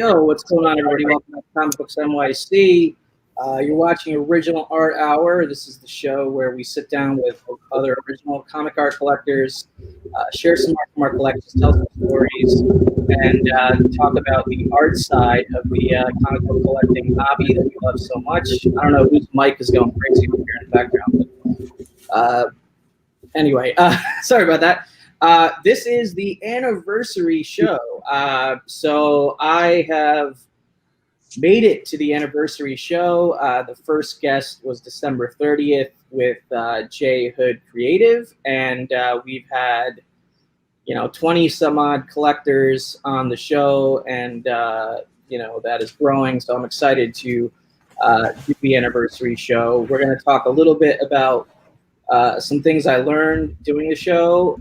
Yo, what's going on, everybody? Welcome to Comic Books NYC. You're watching Original Art Hour. This is the show where we sit down with other original comic art collectors, share some art from our collections, tell some stories, and talk about the art side of the comic book collecting hobby that we love so much. I don't know whose mic is going crazy over here in the background, but anyway, sorry about that. This is the anniversary show. So I have made it to the anniversary show. The first guest was December 30th with J Hood Creative, and we've had 20 some odd collectors on the show, and that is growing. So I'm excited to do the anniversary show. We're going to talk a little bit about some things I learned doing the show,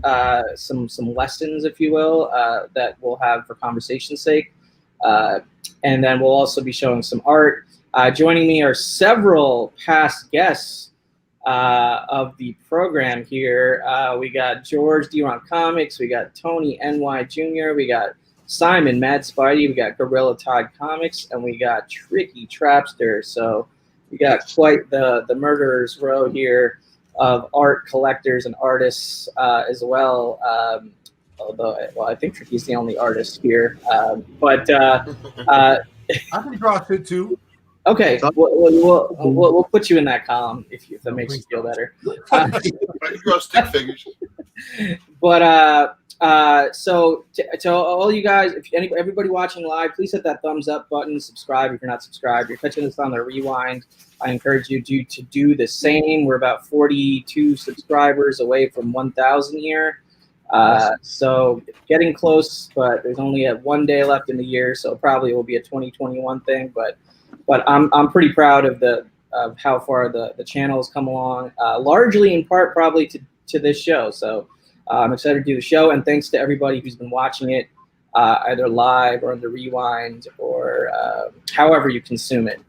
some lessons, if you will, that we'll have for conversation's sake. And then we'll also be showing some art. Joining me are several past guests of the program here. We got George D-Ron Comics, we got Tony NY Jr., we got Simon Mad Spidey, we got Gorilla Todd Comics, and we got Tricky Trapster. So we got quite the murderer's row here of art collectors and artists as well. Although, well, I think Tricky's the only artist here. But I can draw shit too. Okay, we'll put you in that column if that makes you feel better. I can draw stick figures. But so to all you guys, everybody watching live, please hit that thumbs up button, subscribe if you're not subscribed. You're catching this on the rewind. I encourage you to do the same. We're about 42 subscribers away from 1,000 here. So getting close, but there's only one day left in the year, so probably it will be a 2021 thing. But I'm pretty proud of how far the channel has come along, largely in part probably to this show. So I'm excited to do the show, and thanks to everybody who's been watching it, either live or on the rewind or however you consume it.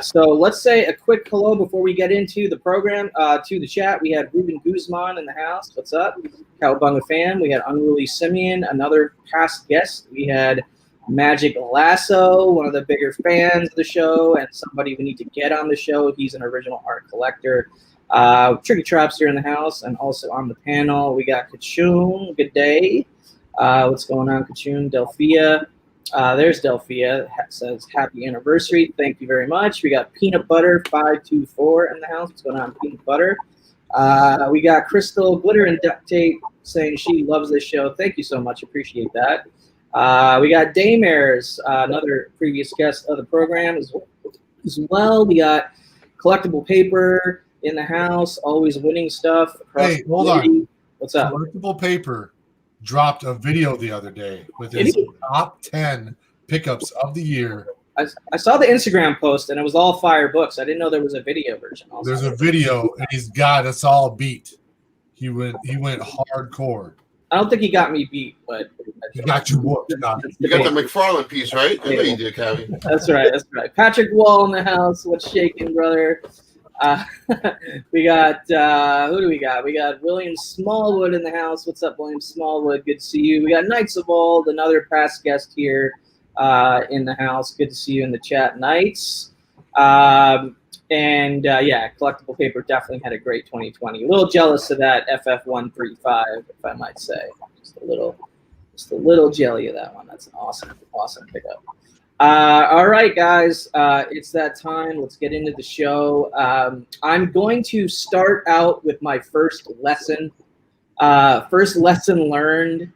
So let's say a quick hello before we get into the program. To the chat, we had Ruben Guzman in the house. What's up? Cowabunga fan. We had Unruly Simeon, another past guest. We had Magic Lasso, one of the bigger fans of the show and somebody we need to get on the show. He's an original art collector. Tricky Trapster in the house, and also on the panel, we got Kachun. Good day. What's going on, Kachun? Delphia. There's Delphia. Says happy anniversary. Thank you very much. We got Peanut Butter 524 in the house. What's going on, Peanut Butter? We got Crystal Glitter and Duct Tape saying she loves this show. Thank you so much. Appreciate that. We got Daymares, another previous guest of the program as well. We got Collectible Paper in the house, always winning stuff. Hey, hold on. What's up? Collectible Paper dropped a video the other day with his top 10 pickups of the year. I saw the Instagram post, and it was all fire books. I didn't know there was a video version also. There's a video, and he's got us all beat. He went hardcore. I don't think he got me beat, but he got you whooped. You got the McFarlane piece, right? I know you did, Calvin. That's right. Patrick Wall in the house. What's shaking, brother? We got who do we got? We got William Smallwood in the house. What's up, William Smallwood? Good to see you. We got Knights of Old, another past guest here in the house. Good to see you in the chat, Knights. Yeah, Collectible Paper definitely had a great 2020. A little jealous of that FF135, if I might say. Just a little jelly of that one. That's an awesome pickup. All right, guys, it's that time. Let's get into the show. I'm going to start out with my first lesson learned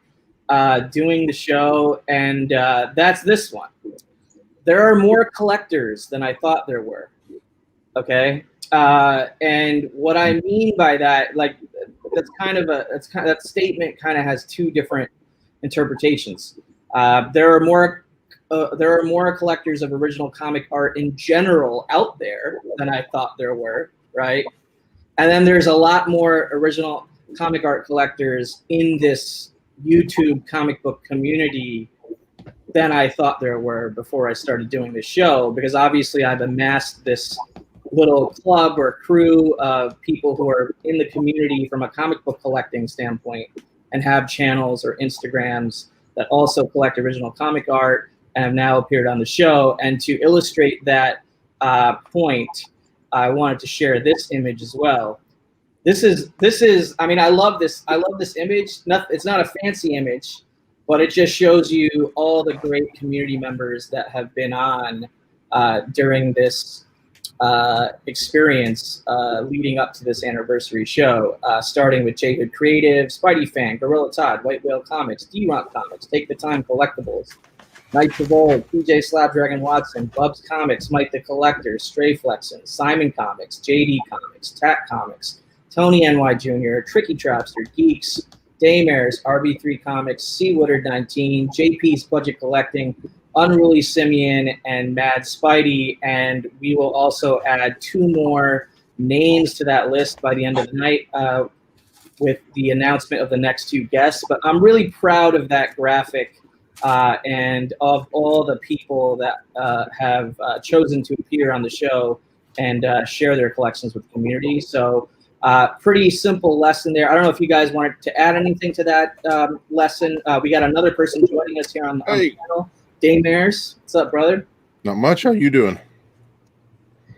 doing the show, and that's this one. There are more collectors than I thought there were. Okay, and what I mean by that, like, that statement kind of has two different interpretations. There are more collectors of original comic art in general out there than I thought there were, right? And then there's a lot more original comic art collectors in this YouTube comic book community than I thought there were before I started doing this show, because obviously I've amassed this little club or crew of people who are in the community from a comic book collecting standpoint and have channels or Instagrams that also collect original comic art. and have now appeared on the show. And to illustrate that point, I wanted to share this image as well. This is. I mean, I love this. I love this image. It's not a fancy image, but it just shows you all the great community members that have been on during this experience leading up to this anniversary show, starting with J Hood Creative, Spidey Fan, Gorilla Todd, White Whale Comics, D-Rock Comics, Take the Time Collectibles, Night Travold, PJ Slapdragon Watson, Bubs Comics, Mike the Collector, Stray Flexin, Simon Comics, JD Comics, Tat Comics, Tony NY Jr., Tricky Trapster, Geeks, Daymares, RB3 Comics, C. Woodard 19, JP's Budget Collecting, Unruly Simeon, and Mad Spidey. And we will also add 2 more names to that list by the end of the night with the announcement of the next 2 guests. But I'm really proud of that graphic and of all the people that have chosen to appear on the show and share their collections with the community. So pretty simple lesson there. I don't know if you guys wanted to add anything to that lesson. We got another person joining us here on the channel. Daymares, what's up, brother? Not much. How you doing?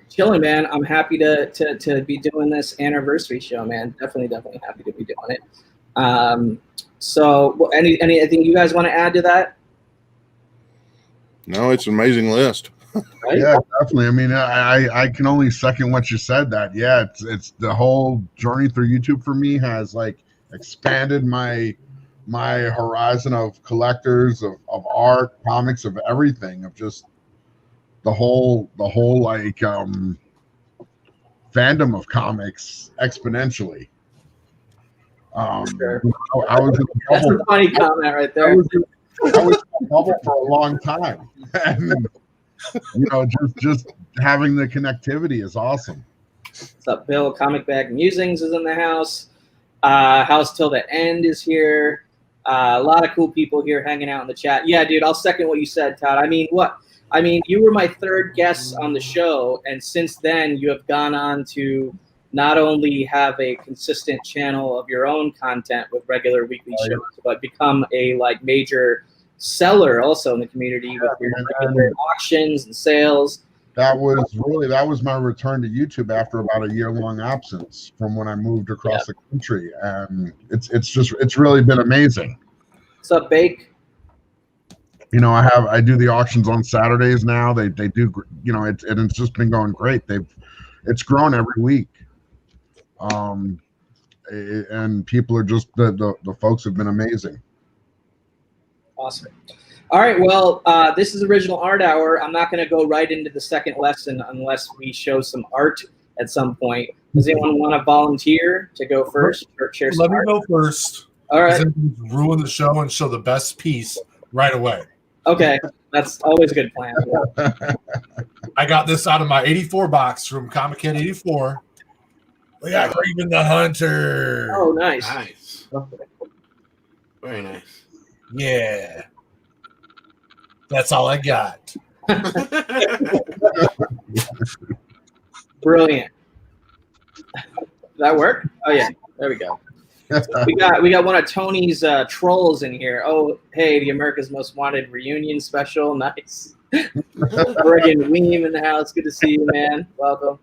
Chilling, man. I'm happy to be doing this anniversary show, man. Definitely happy to be doing it. So, anything you guys want to add to that? No, it's an amazing list. Right? Yeah, definitely. I mean, I can only second what you said. That it's the whole journey through YouTube for me has like expanded my horizon of collectors of art, comics, of everything, of just the whole like fandom of comics exponentially. Sure. I was in That's a funny comment right there. I was in a bubble for a long time, and just having the connectivity is awesome. What's up, Bill? Comic Bag Musings is in the house. House Till the End is here. A lot of cool people here hanging out in the chat. Yeah, dude, I'll second what you said, Todd. I mean, you were my 3rd guest on the show, and since then you have gone on to not only have a consistent channel of your own content with regular weekly shows, but become a major seller also in the community with your regular auctions and sales. That was my return to YouTube after about a year-long absence from when I moved across the country, and it's really been amazing. What's up, Bake? I do the auctions on Saturdays now. They do, it's just been going great. It's grown every week, and people are just the folks have been amazing. Awesome. All right, well, this is Original Art Hour. I'm not going to go right into the second lesson unless we show some art at some point. Does anyone want to volunteer to go first or share some art? Let me go first. All right. Ruin the show and show the best piece right away. Okay, that's always a good plan. I got this out of my 84 box from Comic Kid 84. We got Kraven the Hunter. Oh, nice. Nice. Very nice. Yeah. That's all I got. Brilliant. Did that work? Oh yeah, there we go. We got one of Tony's trolls in here. Oh, hey, the America's Most Wanted reunion special. Nice. Friggin' Weem in the house. Good to see you, man. Welcome.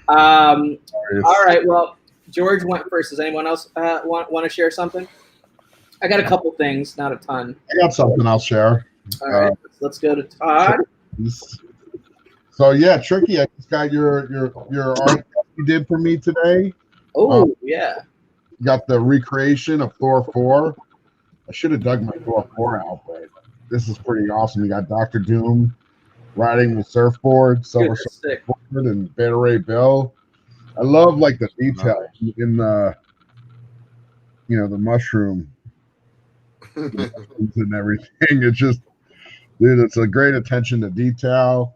All right. Well, George went first. Does anyone else want to share something? I got a couple things, not a ton. I got something I'll share. All right, let's go to Todd. So yeah, Tricky, I just got your art you did for me today. Oh yeah. Got the recreation of Thor 4. I should have dug my Thor 4 out, but this is pretty awesome. You got Dr. Doom riding the surfboard, Silver Surfboard, and Beta Ray Bill. I love the detail in the the mushroom and everything. It's just, dude, it's a great attention to detail.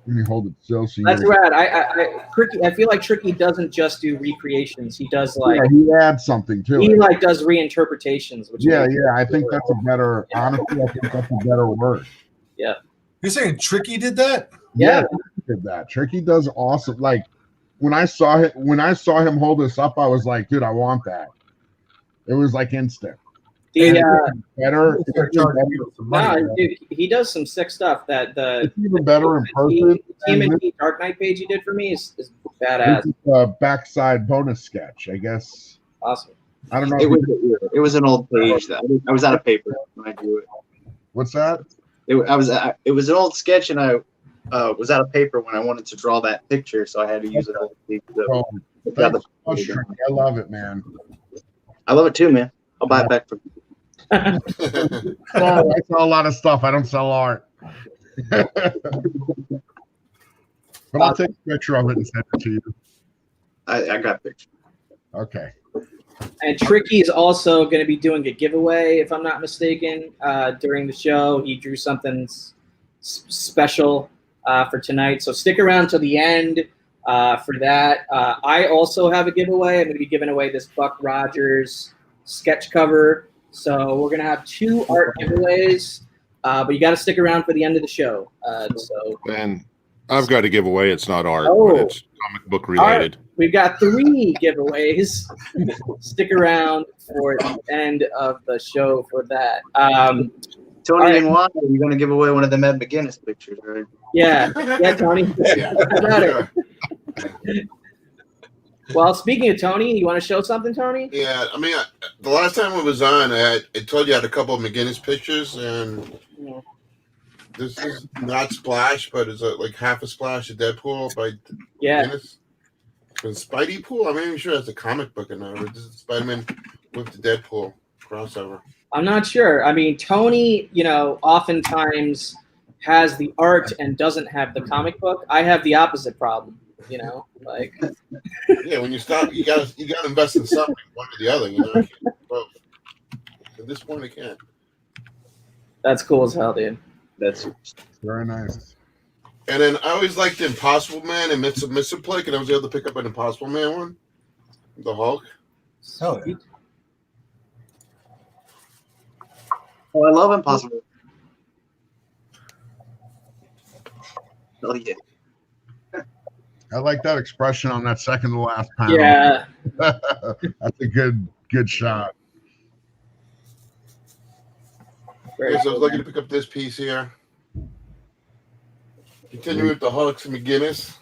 Let me hold it still. So that's rad. I feel like Tricky doesn't just do recreations. He does he adds something to it. He does reinterpretations. Which I think that's a better. Honestly, I think that's a better word. Yeah. You're saying Tricky did that? Yeah, did that. Tricky does awesome. When I saw him hold this up, I was like, dude, I want that. It was instant. Better. It's They're even charging better, you some money. No, dude, he does some sick stuff. That the it's even better in person. And TMNT Dark Knight page he did for me is this badass. is a backside bonus sketch, I guess. Awesome. I don't know. It was an old page that I was out of paper when I drew it. What's that? It was an old sketch, and I was out of paper when I wanted to draw that picture, so I had to use it. Oh, thanks so much, Tricky. I love it, man. I love it too, man. I'll buy it back from you. Oh, I sell a lot of stuff. I don't sell art. But I'll take a picture of it and send it to you. I got pictures. Okay. And Tricky is also going to be doing a giveaway, if I'm not mistaken, during the show. He drew something special for tonight. So stick around till the end for that. I also have a giveaway. I'm going to be giving away this Buck Rogers sketch cover. So we're going to have 2 art giveaways, but you got to stick around for the end of the show. And I've got a giveaway. It's not art, Oh. but it's comic book related. We've got 3 giveaways. Stick around for the end of the show for that. Tony All right. and Juan, you're going to give away one of the Ed McGuinness pictures, right? Yeah, Tony. I got it. Well, speaking of Tony, you want to show something, Tony? Yeah, I mean, the last time I was on, I told you I had a couple of McGinnis pictures, and this is not Splash, but it's like half a splash of Deadpool by McGinnis. And Spidey Pool, I'm not even sure that's a comic book or not, but this is Spider-Man with the Deadpool crossover. I'm not sure. I mean, Tony, oftentimes has the art and doesn't have the comic book. I have the opposite problem, like. Yeah, when you stop, you gotta invest in something, one or the other. You can't do both. At this point, I can't. That's cool as hell, dude. That's Very nice. And then I always liked the Impossible Man and Mr. Plick, and I was able to pick up an Impossible Man one, the Hulk. Oh, yeah. Oh, I love Impossible. Oh yeah. I like that expression on that second to last panel. Yeah. That's a good shot. Very Okay, so I was cool, lucky man. to pick up this piece here. Continuing with the Hulks and McGinnis.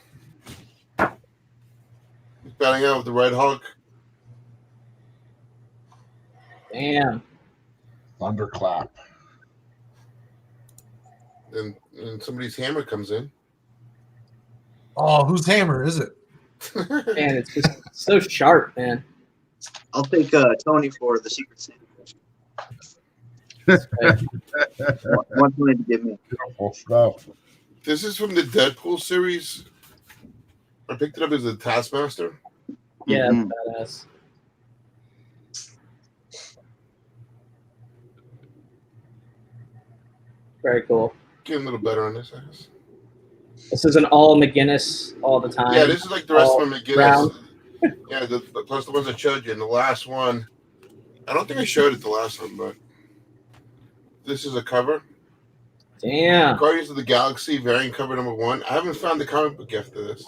He's batting out with the Red Hulk. Damn. Thunderclap. And somebody's hammer comes in. Oh, whose hammer is it? Man, it's just so sharp, man. I'll take Tony for the Secret Santa. One point to give me. Beautiful stuff. This is from the Deadpool series. I picked it up as a Taskmaster. Yeah, Mhm. badass. Very cool. Getting a little better on this, I guess. This is an all McGinnis all the time. Yeah, this is like the rest all of them round. McGinnis. Yeah, plus the ones I showed you. And the last one, I don't think I showed it the last one, but this is a cover. Damn. Guardians of the Galaxy variant cover number 1. I haven't found the comic book after this.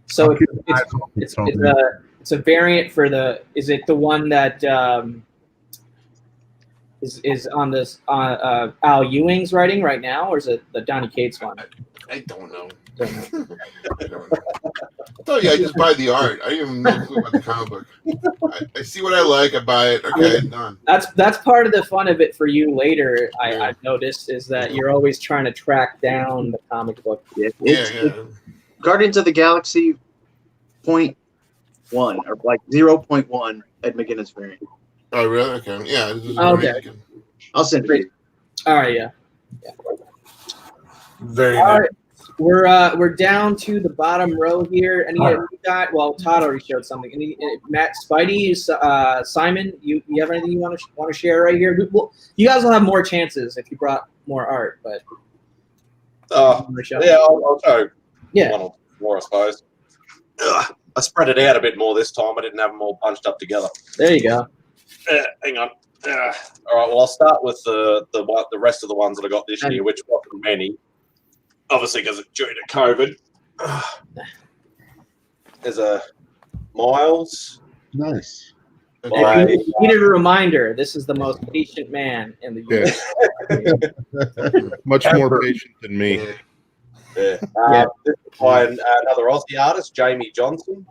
So I'll keep my eyes open, it's Tony. it's a variant for the. Is it the one that is on this Al Ewing's writing right now, or is it the Donny Cates one? I don't know. Don't know. I don't know. I told you I just buy the art. I don't even know clue about the comic book. I see what I like, I buy it. Okay, done. That's part of the fun of it for you later. Yeah. I've noticed is that you're always trying to track down the comic book. Yeah, It's yeah. Guardians of the Galaxy 0.1 or like 0.1 Ed McGuinness variant. Oh, really? Okay. Yeah. This is Okay. American. I'll send it to you. All right, yeah. Very All nice. right, we're down to the bottom row here. Any you got? Well, Todd already showed something. Matt, Spidey, Simon, you have anything you want to share right here? Well, you guys will have more chances if you brought more art, but Yeah, I'll show yeah. one or more, I suppose. I spread it out a bit more this time. I didn't have them all bunched up together. There you go. Hang on. All right. Well, I'll start with the rest of the ones that I got this year, which wasn't many. Obviously, because it's due to COVID. There's a Miles, Nice. Right. If you needed a reminder, this is the most patient man in the Yeah. US. Much more patient than me. Yeah. Yeah. This is by another Aussie artist, Jamie Johnson,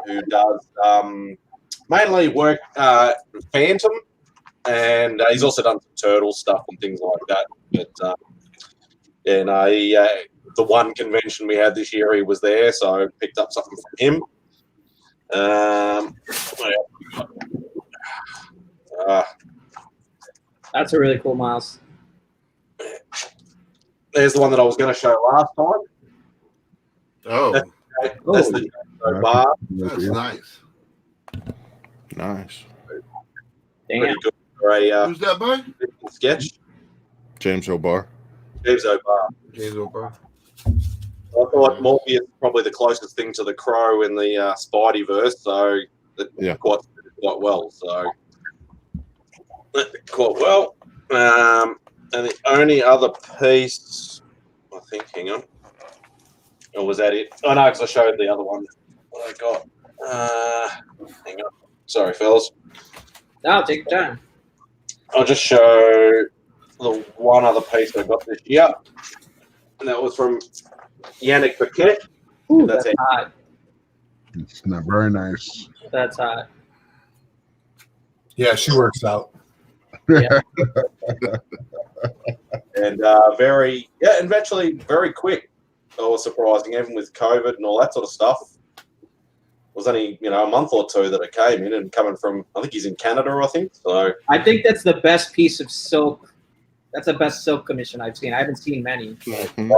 who does mainly work Phantom, and he's also done some Turtle stuff and things like that. But the one convention we had this year, he was there, so I picked up something from him. What else we got? That's a really cool mouse. There's the one that I was going to show last time. Oh, That's the bar. that's nice. Nice. Damn. Pretty good for a Who's that by? sketch. James O'Barr. James O'Barr. James O'Barr. I thought Morbius is probably the closest thing to the Crow in the Spideyverse, so it quite well. So quite well. And the only other piece, I think, hang on. Or was that it? Oh, no, because I showed the other one. What I got. Hang on. Sorry, fellas. No, take your time. I'll just show the one other piece I got this year. And that was from Yannick Paquet. Ooh, That's that's it. hot. It's not very nice. That's hot. Yeah, she works out. And and actually very quick. That was surprising, even with COVID and all that sort of stuff. It was only, a month or two that it came in, and coming from, I think he's in Canada, I think. So I think that's the best piece of silk. That's the best silk commission I've seen. I haven't seen many. Mhm.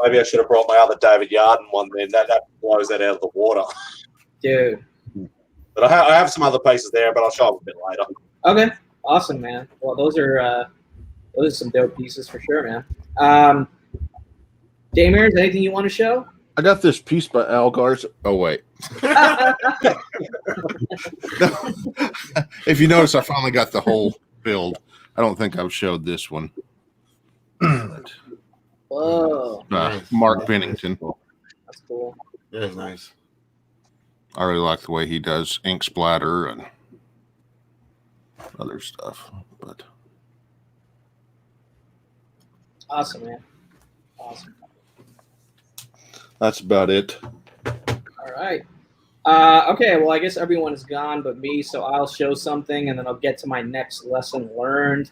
maybe I should have brought my other David Yarden one then. That blows that out of the water. Dude. But I have some other pieces there, but I'll show them a bit later. Okay. Awesome, man. Well, those are some dope pieces for sure, man. Damers, anything you want to show? I got this piece by Al Garza. Oh, wait. If you notice, I finally got the whole build. I don't think I've showed this one. Whoa. Mark Bennington. That's cool. That's nice. I really like the way he does ink splatter and other stuff. But Awesome, man. Awesome. that's about it. All right. Okay, well, I guess everyone is gone but me, so I'll show something, and then I'll get to my next lesson learned.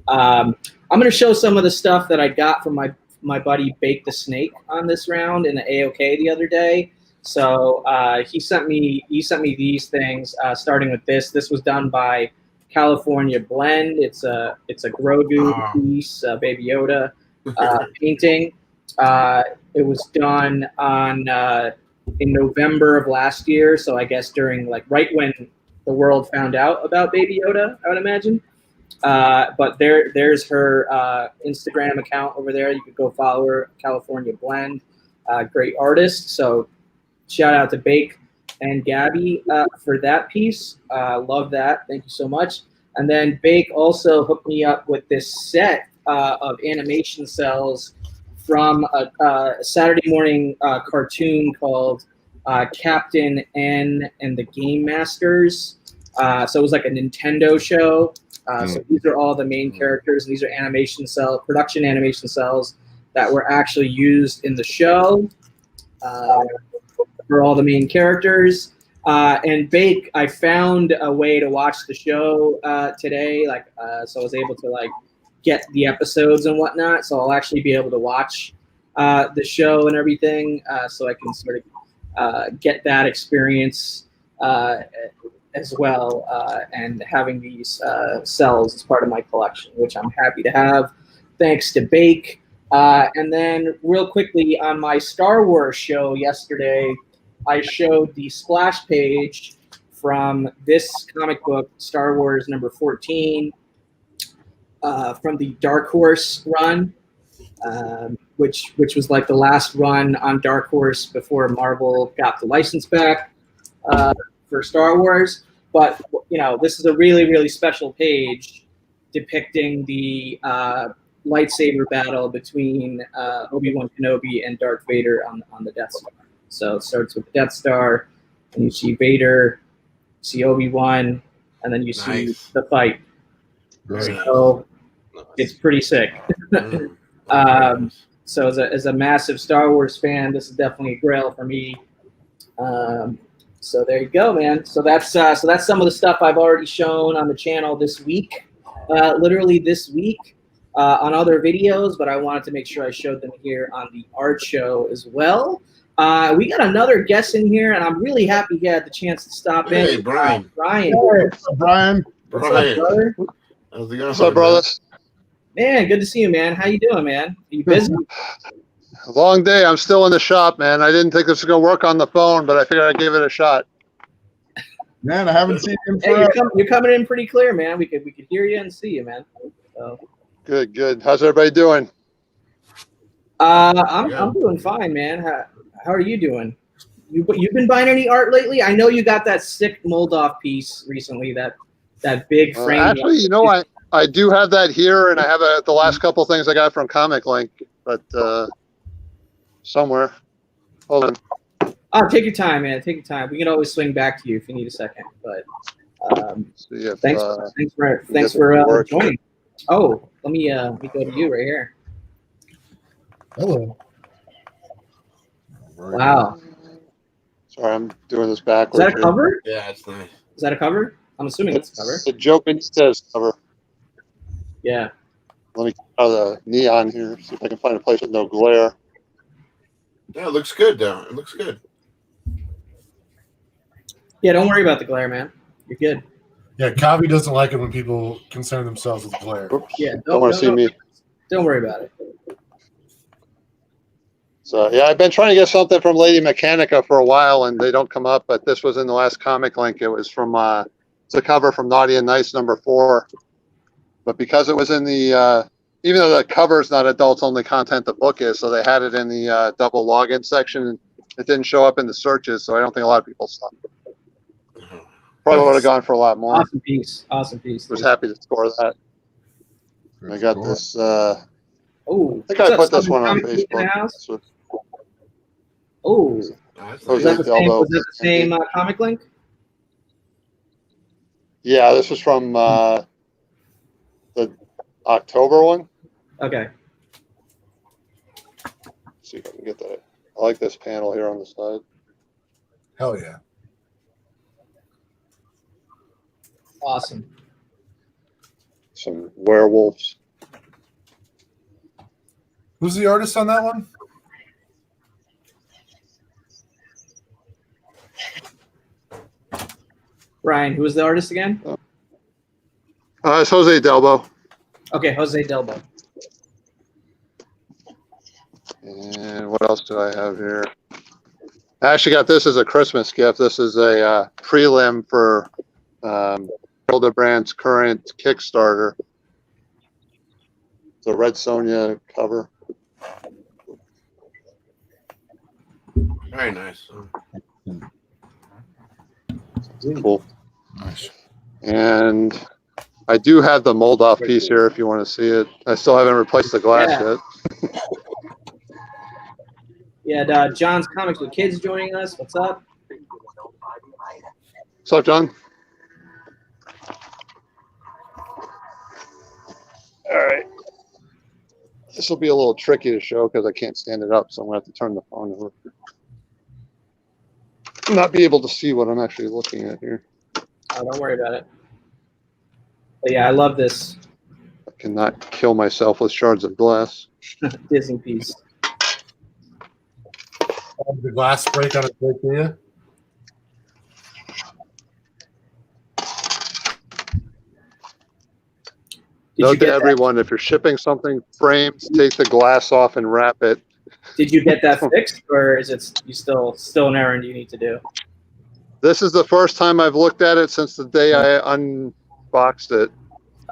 I'm going to show some of the stuff that I got from my buddy Bake the Snake on this round in the AOK the other day. So he sent me these things, starting with this. This was done by California Blend. It's a Grogu piece, Baby Yoda painting. It was done on in November of last year, so I guess during right when the world found out about Baby Yoda, I would imagine. But there's her Instagram account over there. You could go follow her, California Blend. Great artist. So shout out to Bake and Gabby for that piece. Love that. Thank you so much. And then Bake also hooked me up with this set of animation cells from a Saturday morning cartoon called Captain N and the Game Masters. So it was like a Nintendo show. So these are all the main characters, and these are production animation cells that were actually used in the show for all the main characters. And Bake, I found a way to watch the show today, so I was able to get the episodes and whatnot. So I'll actually be able to watch the show and everything, so I can sort of get that experience as well, and having these cells as part of my collection, which I'm happy to have, thanks to Bake. And then real quickly, on my Star Wars show yesterday, I showed the splash page from this comic book, Star Wars number 14, from the Dark Horse run, which was like the last run on Dark Horse before Marvel got the license back for Star Wars. But this is a really, really special page depicting the lightsaber battle between Obi-Wan Kenobi and Darth Vader on the Death Star. So it starts with the Death Star, and you see Vader see Obi-Wan, and then you see Nice. the fight. Great. So it's pretty sick. Mm. So as a massive Star Wars fan, this is definitely a grail for me. So there you go, man. So that's some of the stuff I've already shown on the channel this week, literally this week on other videos. But I wanted to make sure I showed them here on the art show as well. We got another guest in here, and I'm really happy he had the chance to stop in. Hey, Brian. Brian. What's up, Brian? What's up, Brian. brother? How's it going? What's up, brothers? Man, good to see you, man. How you doing, man? Are you busy? Long day. I'm still in the shop, man. I didn't think this was going to work on the phone, but I figured I'd give it a shot. Man, I haven't seen him Hey, forever. you're coming in pretty clear, man. We could hear you and see you, man. So, Good, good. How's everybody doing? I'm doing fine, man. How are you doing? You've been buying any art lately? I know you got that sick mold off piece recently. That big frame. Actually, you know, I do have that here, and I have the last couple things I got from Comic Link, but somewhere. Hold on. Oh, take your time, man. Take your time. We can always swing back to you if you need a second. But See if, thanks get for it to work. joining. Oh, let me go to you right here. Hello. Wow. Sorry, I'm doing this Is backwards. that a here. cover? Yeah, it's nice. Is that a cover? I'm assuming it's a cover. It's the Joe Benitez cover. Yeah. Let me get out of the neon here, see if I can find a place with no glare. Yeah, it looks good though. It looks good. Yeah, don't worry about the glare, man. You're good. Yeah, Kavi doesn't like it when people concern themselves with glare. Oops. Yeah, Don't want to see me. Don't worry about it. So yeah, I've been trying to get something from Lady Mechanica for a while, and they don't come up. But this was in the last Comic Link. It was from it's a cover from Naughty and Nice #4. But because it was in the even though the cover is not adults only content, the book is, so they had it in the double login section. It didn't show up in the searches, so I don't think a lot of people saw it. Probably would have gone for a lot more. Awesome piece. Awesome piece. Was happy to score that. I got Cool. this. Oh, I think I put this one on In the house? Facebook. Oh, Nice. Oh, was that the same? Elbow. Was that the same comic link? Yeah, this was from the October one. Okay. Let's see if I can get that. I like this panel here on the side. Hell yeah. Awesome. Some werewolves. Who's the artist on that one? Ryan, who was the artist again? It's Jose Delbo. Okay, Jose Delbo. And what else do I have here? I actually got this as a Christmas gift. This is a prelim for Hildebrand's current Kickstarter. The Red Sonja cover. Very nice. Cool. Nice. And I do have the mold off piece here if you want to see it. I still haven't replaced the glass Yeah. yet. Yeah, John's Comics with Kids joining us. What's up? What's up, John? All right. This will be a little tricky to show because I can't stand it up, so I'm going to have to turn the phone over. Not be able to see what I'm actually looking at here. Oh, don't worry about it. But yeah, I love this I cannot kill myself with shards of glass. Disney piece. The glass break on its way to you. Did you Note to get that? everyone, if you're shipping something framed, take the glass off and wrap it. Did you get that fixed, or is it you still an errand you need to do? This is the first time I've looked at it since the day I unboxed it.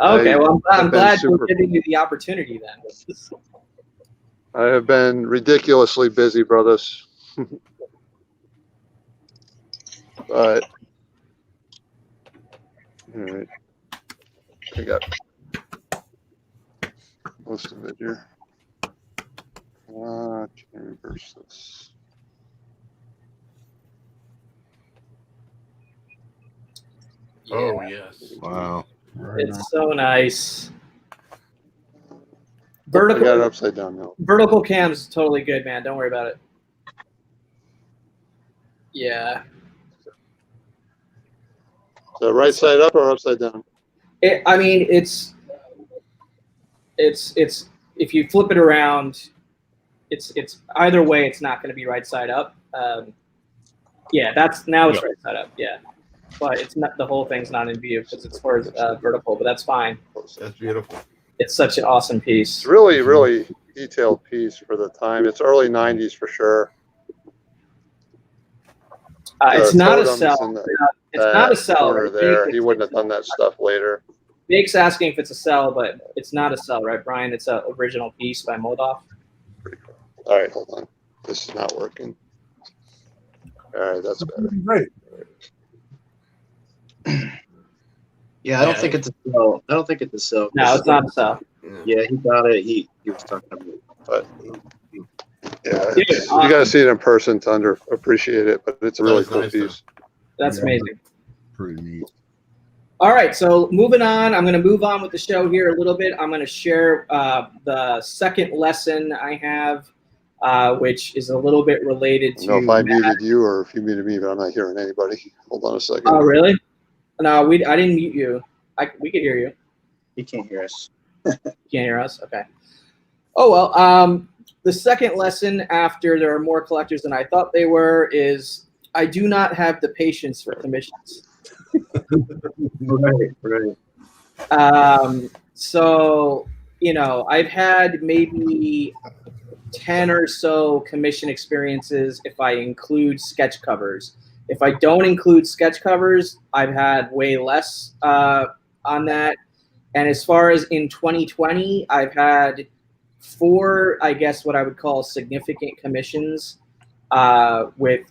Okay, well, I'm been glad we're super- giving you the opportunity then. I have been ridiculously busy, brothers. But all right, I got most of it here. Can I reverse this? Oh yes. Wow. Very nice. It's so nice. I got it Vertical upside down now. vertical cam's totally good, man. Don't worry about it. Yeah. So right side up or upside down? I mean, it's if you flip it around, it's either way. It's not going to be right side up. Yeah, that's now it's Yep. right side up. Yeah, but it's not, the whole thing's not in view because it's for vertical. But that's fine. That's beautiful. It's such an awesome It's piece. really, really detailed piece for the time. It's early 90s for sure. It's The not a totems cell. in the It's not a back cell. corner right? there. He wouldn't have done that stuff later. Jake's asking if it's a cell, but it's not a cell, right, Brian? It's an original piece by Moldoff. All right, hold on. This is not working. All right, that's better. Great. Yeah, I don't think it's a cell. I don't think it's a cell. No, it's not a cell. Yeah, he got it. He was talking about it. But Yeah, Dude, you got to see it in person to appreciate it, but it's a really That's cool nice, piece. That's Yeah. amazing. Pretty neat. All right, so moving on, I'm going to move on with the show here a little bit. I'm going to share the second lesson I have, which is a little bit related I don't know to. if I Matt. muted you or if you muted me, but I'm not hearing anybody. Hold on a second. Oh, really? No, I didn't mute you. We could hear you. he can't hear us. You can't hear us? Okay. Oh, well, the second lesson after there are more collectors than I thought they were is I do not have the patience for commissions. Right. So, I've had maybe 10 or so commission experiences if I include sketch covers. If I don't include sketch covers, I've had way less on that. And as far as in 2020, I've had 4, I guess, what I would call significant commissions with,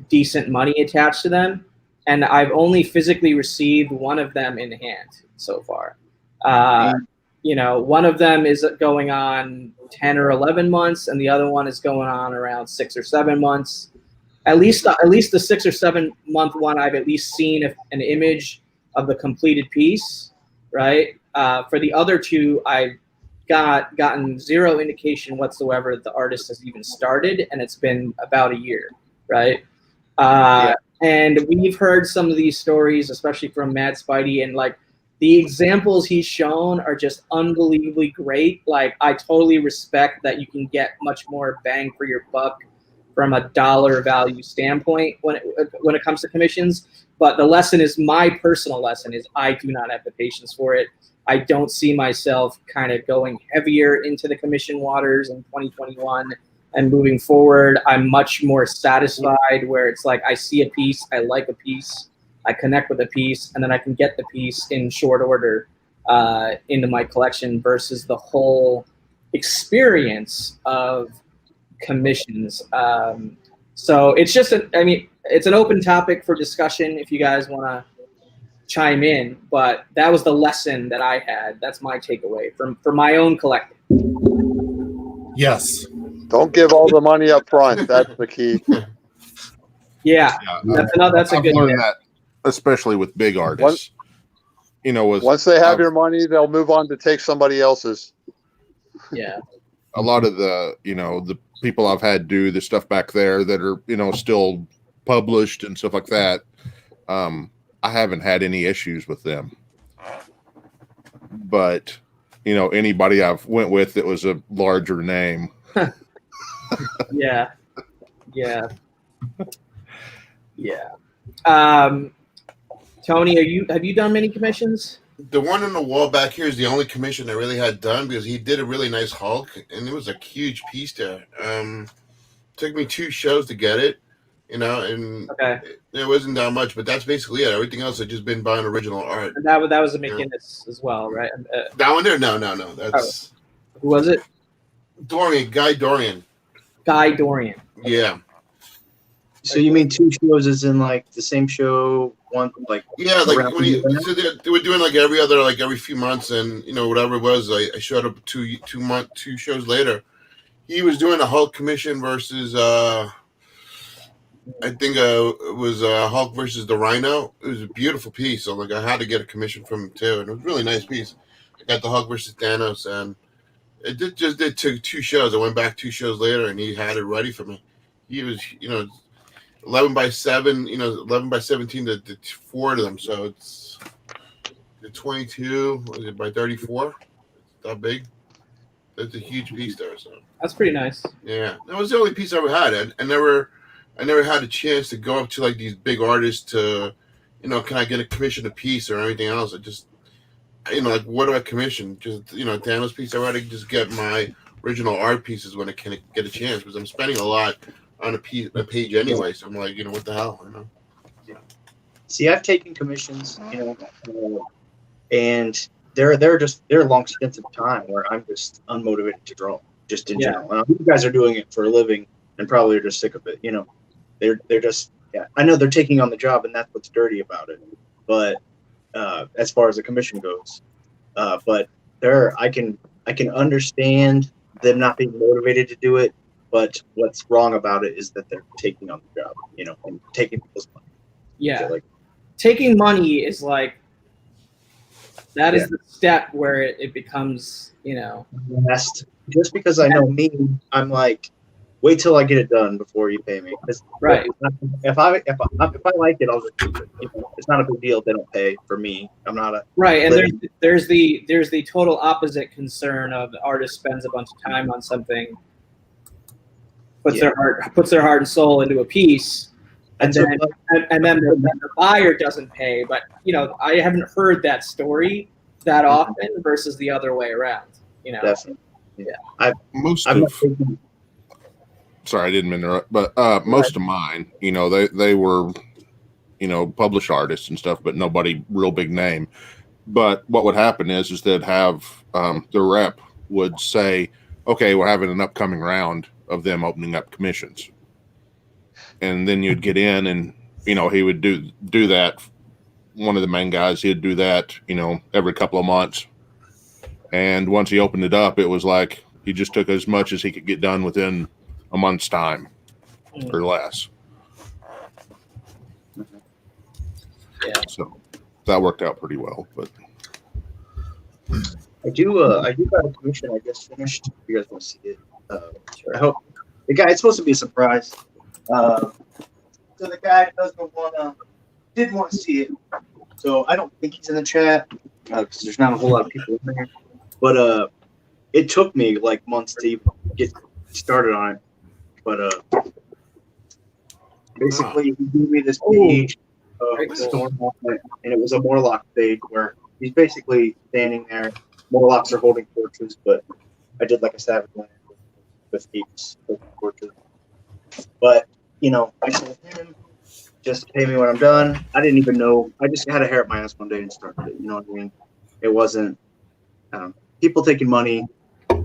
decent money attached to them. And I've only physically received one of them in hand so far. One of them is going on 10 or 11 months, and the other one is going on around 6 or 7 months. At least the 6 or 7 month one, I've at least seen an image of the completed piece, right? For the other 2, I've gotten zero indication whatsoever that the artist has even started, and it's been about a year, right? And we've heard some of these stories, especially from Mad Spidey, and like the examples he's shown are just unbelievably great. Like, I totally respect that you can get much more bang for your buck from a dollar value standpoint when it comes to commissions. But the lesson is, my personal lesson is, I do not have the patience for it. I don't see myself kind of going heavier into the commission waters in 2021 and moving forward. I'm much more satisfied where it's like I see a piece, I like a piece, I connect with a piece, and then I can get the piece in short order into my collection versus the whole experience of commissions. So it's just it's an open topic for discussion if you guys want to chime in, but that was the lesson that I had. That's my takeaway from my own collecting. Yes. Don't give all the money up front. That's the key. Yeah, that's a I've good learned tip. that, especially with big artists. Once they have your money, they'll move on to take somebody else's. Yeah. a lot of the the people I've had do the stuff back there that are still published and stuff like that. I haven't had any issues with them, but anybody I've went with that was a larger name. Yeah. Tony, have you done many commissions? The one on the wall back here is the only commission I really had done because he did a really nice Hulk, and it was a huge piece there. Took me 2 shows to get it, and Okay. it wasn't that much, but that's basically it. Everything else I've just been buying original art. And that was a McGinnis as well, right? That one there? No. That's Who was it? Guy Dorian. Guy Dorian. Yeah. So you mean 2 shows is in like the same show, one like Yeah, like around when the year? so they were doing like every few months, and whatever it was, I showed up 2 shows later. He was doing a Hulk commission versus I think it was Hulk versus the Rhino. It was a beautiful piece. So like I had to get a commission from him too, and it was a really nice piece. I got the Hulk versus Thanos, and it did two shows. I went back 2 shows later, and he had it ready for me. He was 11x7, 11x17 to 4 of them. So it's the 22 was it by 34? It's that big. That's a huge piece there. So that's pretty nice. Yeah, that was the only piece I ever had. I never had a chance to go up to like these big artists to, can I get a commission a piece or anything else? I just, like what do I commission? Just Thanos piece. I rather just get my original art pieces when I can get a chance because I'm spending a lot on a page anyway. So I'm like, what the hell, Yeah. See, I've taken commissions, and they're long stints of time where I'm just unmotivated to draw, just in general. You guys are doing it for a living and probably are just sick of it. They're just I know they're taking on the job and that's what's dirty about it. But as far as the commission goes, but I can understand them not being motivated to do it. But what's wrong about it is that they're taking on the job, and taking people's money. Yeah, so taking money is like that is the step where it becomes, Just because I know me, I'm like, wait till I get it done before you pay me. Right. If I like it, I'll just keep it. It's not a big deal if they don't pay for me. I'm not a right. And there's the total opposite concern of the artist spends a bunch of time on something, puts their heart and soul into a piece, and then the buyer doesn't pay. But I haven't heard that story that often versus the other way around. Definitely. Yeah. Sorry, I didn't interrupt, but most of mine, they were, published artists and stuff, but nobody real big name. But what would happen is they'd have the rep would say, okay, we're having an upcoming round of them opening up commissions. And then you'd get in and, he would do that. One of the main guys, he'd do that, every couple of months. And once he opened it up, it was like he just took as much as he could get done within a month's time or less. Yeah. So that worked out pretty well. But I do got a commission I just finished. If you guys want to see it. I hope the guy. It's supposed to be a surprise. So the guy didn't want to see it. So I don't think he's in the chat because there's not a whole lot of people in there. But it took me like months to even get started on it. But basically, he gave me this page, and it was a Morlock page where he's basically standing there. Morlocks are holding torches, but I did like a Savage Land with heaps of torches. But I told him just pay me when I'm done. I didn't even know. I just had a hair up my ass one day and started it. You know what I mean? It wasn't people taking money.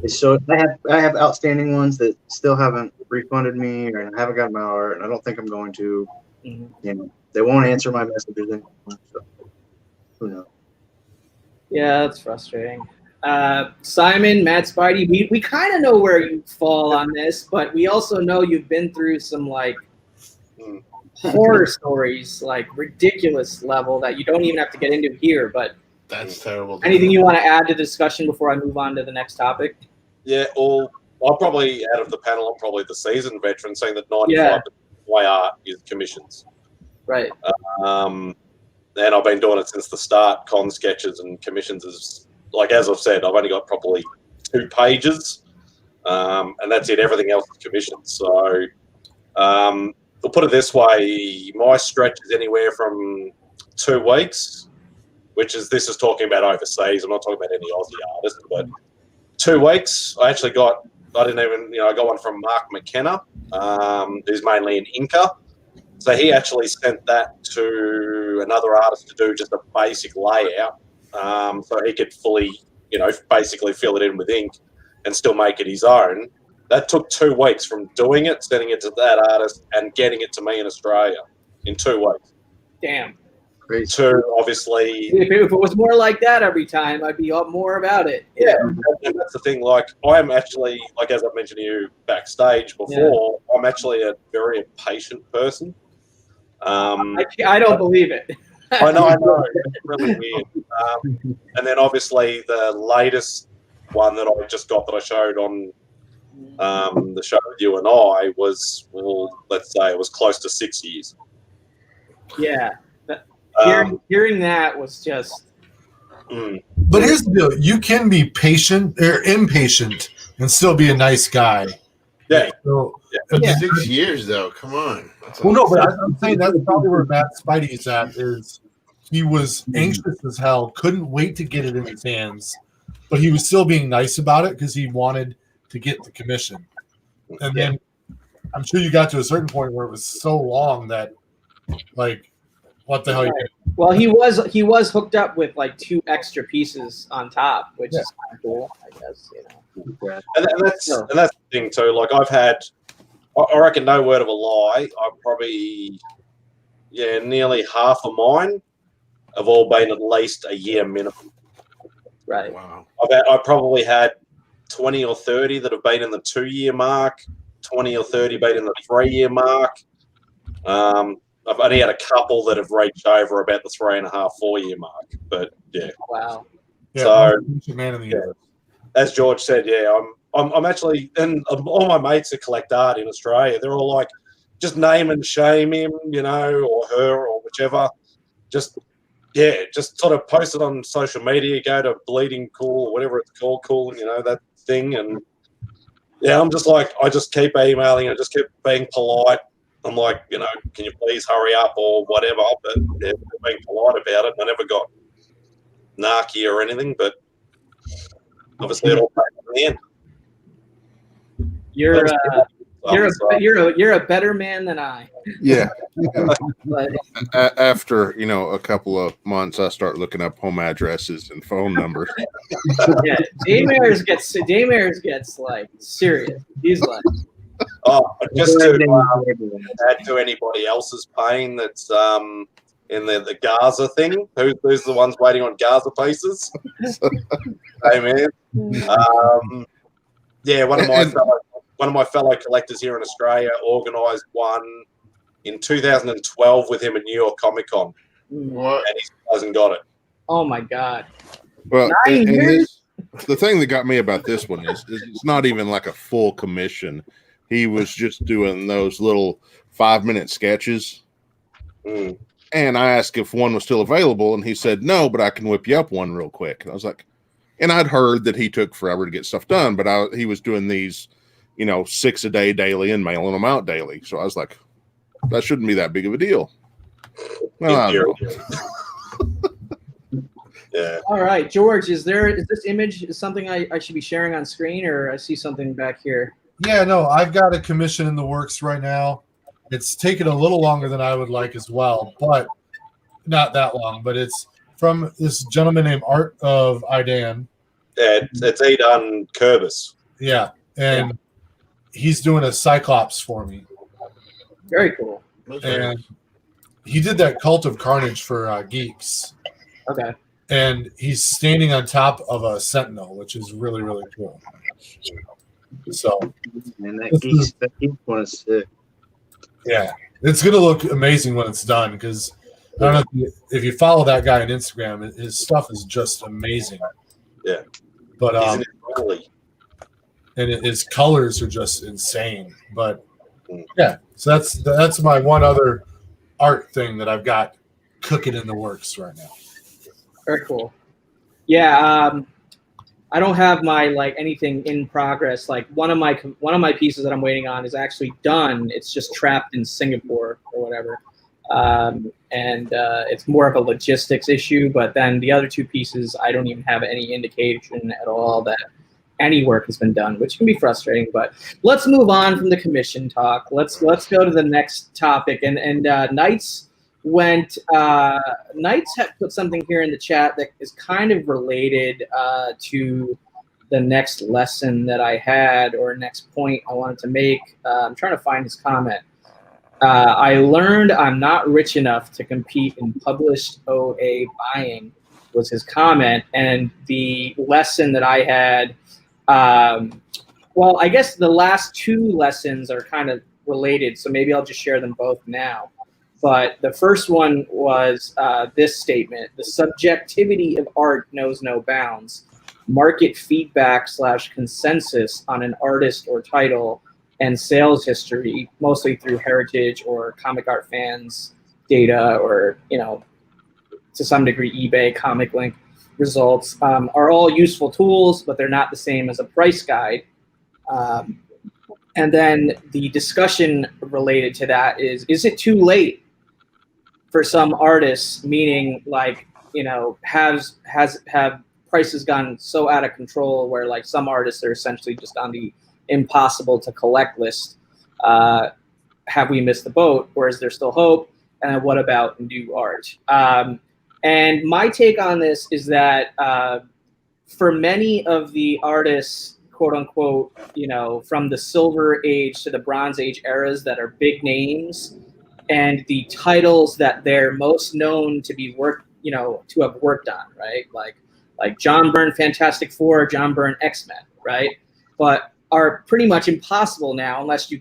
So I have outstanding ones that still haven't refunded me, or I haven't gotten my art, and I don't think I'm going to. Mm-hmm. They won't answer my messages anymore. So who knows? Yeah, that's frustrating. Simon, Mad Spidey, we kind of know where you fall on this, but we also know you've been through some like horror stories, like ridiculous level that you don't even have to get into here. But that's terrible. Anything you want to add to the discussion before I move on to the next topic? Yeah, I'll probably, out of the panel, I'm probably the seasoned veteran, saying that 95% of my art is commissions. Right. And I've been doing it since the start. Con sketches and commissions is, like, as I've said, I've only got probably 2 pages, and that's it. Everything else is commissions. So I'll put it this way: my stretch is anywhere from 2 weeks, this is talking about overseas. I'm not talking about any Aussie artists, but 2 weeks. I got one from Mark McKenna, who's mainly an inker. So he actually sent that to another artist to do just a basic layout, so he could fully, basically fill it in with ink and still make it his own. That took 2 weeks from doing it, sending it to that artist, and getting it to me in Australia in 2 weeks. Damn. Great. to obviously, If it was more like that every time, I'd be up more about it. yeah, and that's the thing. Like, I'm actually, like, as I mentioned to you backstage before, I'm actually a very impatient person. I don't believe it. I know, it's really weird. And then obviously the latest one that I just got that I showed on the show with you and I was, well, let's say it was close to 6 years. Yeah. Hearing that was just. But here's the deal: you can be patient or impatient and still be a nice guy. Yeah. So, Yeah. 6 years though. Come on. well, no, but I'm saying that's probably where Matt Spidey's at. Is he was anxious as hell, couldn't wait to get it in his hands, but he was still being nice about it because he wanted to get the commission. And then I'm sure you got to a certain point where it was so long that, like, what the hell? Well, he was hooked up with like 2 extra pieces on top, which is kind of cool, I guess. You know. And that's the thing too. Like, I've had, I reckon, no word of a lie, I've probably, nearly half of mine have all been at least a year minimum. Right. Wow. I probably had 20 or 30 that have been in the 2-year mark, 20 or 30 been in the 3-year mark. I've only had a couple that have reached over about the 3.5, 4-year mark. But yeah. Wow. Yeah, So, man of the year. as George said, I'm actually, and all my mates that collect art in Australia, they're all like, just name and shame him, or her or whichever. Just sort of post it on social media, go to Bleeding Cool or whatever it's called, that thing. And I'm just like, I just keep emailing and just keep being polite. I'm like, can you please hurry up or whatever? But being polite about it. I never got narky or anything, but obviously it all came in the end. You're a better man than I. Yeah. But, After a couple of months, I start looking up home addresses and phone numbers. yeah, Daymers gets like serious. He's like, just to add to anybody else's pain that's in the Gaza thing. Who's the ones waiting on Gaza pieces? Hey man. One of my fellow collectors here in Australia organised one in 2012 with him at New York Comic Con, What? and he hasn't got it. oh my god. Well, 9 years? The thing that got me about this one is it's not even like a full commission. He was just doing those little 5-minute sketches. And I asked if one was still available, and he said, no, but I can whip you up one real quick. And I was like, and I'd heard that he took forever to get stuff done, but he was doing these, 6 a day daily and mailing them out daily. So I was like, that shouldn't be that big of a deal. Well, I don't know. Yeah. All right, George, is this image something I should be sharing on screen, or I see something back here? Yeah, no, I've got a commission in the works right now. It's taken a little longer than I would like as well, but not that long. But it's from this gentleman named Art of Idan. Yeah, it's Aidan Kurbis. Yeah, and he's doing a Cyclops for me. Very cool. And he did that Cult of Carnage for Geeks. Okay. And he's standing on top of a Sentinel, which is really, really cool. So, and that geek one is sick. Yeah, it's going to look amazing when it's done because I don't know if you follow that guy on Instagram, his stuff is just amazing. Yeah. But and his colors are just insane. But yeah, so that's my one other art thing that I've got cooking in the works right now. Very cool. Yeah, I don't have my anything in progress. Like one of my pieces that I'm waiting on is actually done. It's just trapped in Singapore or whatever, and it's more of a logistics issue. But then the other 2 pieces, I don't even have any indication at all that any work has been done, which can be frustrating. But let's move on from the commission talk. Let's go to the next topic. And Knights had put something here in the chat that is kind of related to the next lesson that I had, or next point I wanted to make. I'm trying to find his comment. I learned I'm not rich enough to compete in published OA buying, was his comment. And the lesson that I had, well, I guess the last two lessons are kind of related, so maybe I'll just share them both now. But the first one was this statement: the subjectivity of art knows no bounds. Market feedback / consensus on an artist or title and sales history, mostly through Heritage or Comic Art Fans data, or, you know, to some degree eBay, Comic Link results, are all useful tools, but they're not the same as a price guide. And then the discussion related to that is it too late for some artists, meaning, like, you know, have prices gone so out of control where, like, some artists are essentially just on the impossible to collect list? Have we missed the boat, or is there still hope? And what about new art? And my take on this is that for many of the artists, quote unquote, you know, from the Silver Age to the Bronze Age eras that are big names, and the titles that they're most known to be to have worked on, right? Like John Byrne Fantastic Four, John Byrne X-Men, right? But are pretty much impossible now unless you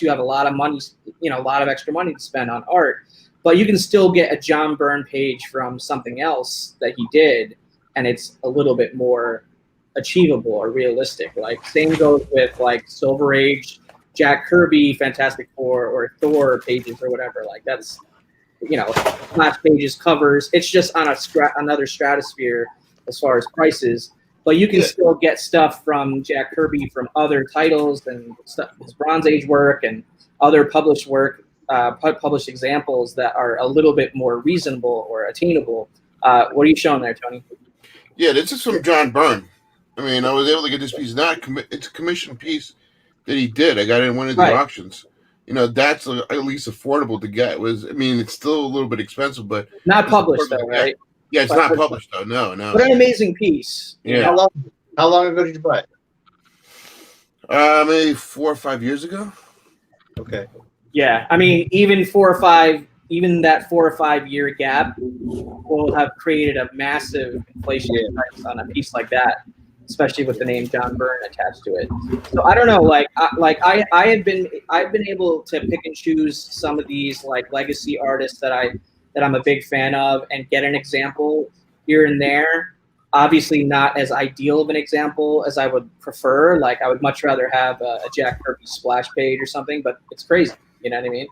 have a lot of money, you know, a lot of extra money to spend on art. But you can still get a John Byrne page from something else that he did, and it's a little bit more achievable or realistic. Like, same goes with, like, Silver Age Jack Kirby Fantastic Four or Thor pages or whatever. Like, that's, you know, splash pages, covers. It's just on another stratosphere as far as prices. But you can still get stuff from Jack Kirby from other titles and stuff, his Bronze Age work and other published work, published examples that are a little bit more reasonable or attainable. What are you showing there, Tony? Yeah, this is from John Byrne. I mean, I was able to get this piece. It's a commission piece that he did. I got it in one of the auctions. You know, that's at least affordable to get. It's still a little bit expensive, but not published though, right? Yeah, it's not published though. No. But an amazing piece. Yeah. How long ago did you buy it? Maybe 4 or 5 years ago. Okay. Yeah, I mean, even that 4 or 5 year gap will have created a massive inflation price on a piece like that, especially with the name John Byrne attached to it. So I don't know, I've been able to pick and choose some of these, like, legacy artists that I'm a big fan of and get an example here and there. Obviously not as ideal of an example as I would prefer. Like, I would much rather have a Jack Kirby splash page or something, but it's crazy. You know what I mean?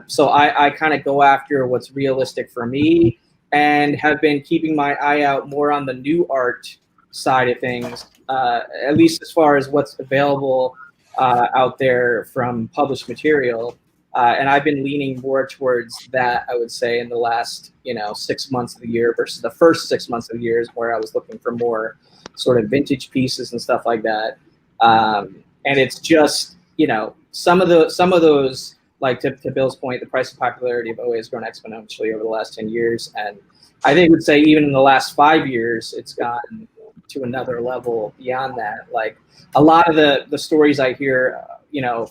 So I kind of go after what's realistic for me, and have been keeping my eye out more on the new art side of things, at least as far as what's available out there from published material. And I've been leaning more towards that, I would say, in the last, 6 months of the year versus the first 6 months of the year, where I was looking for more sort of vintage pieces and stuff like that. And it's just, some of those, like, to Bill's point, the price and popularity of OA has grown exponentially over the last 10 years. And I think I would say even in the last 5 years, it's gotten to another level beyond that. Like, a lot of the stories I hear,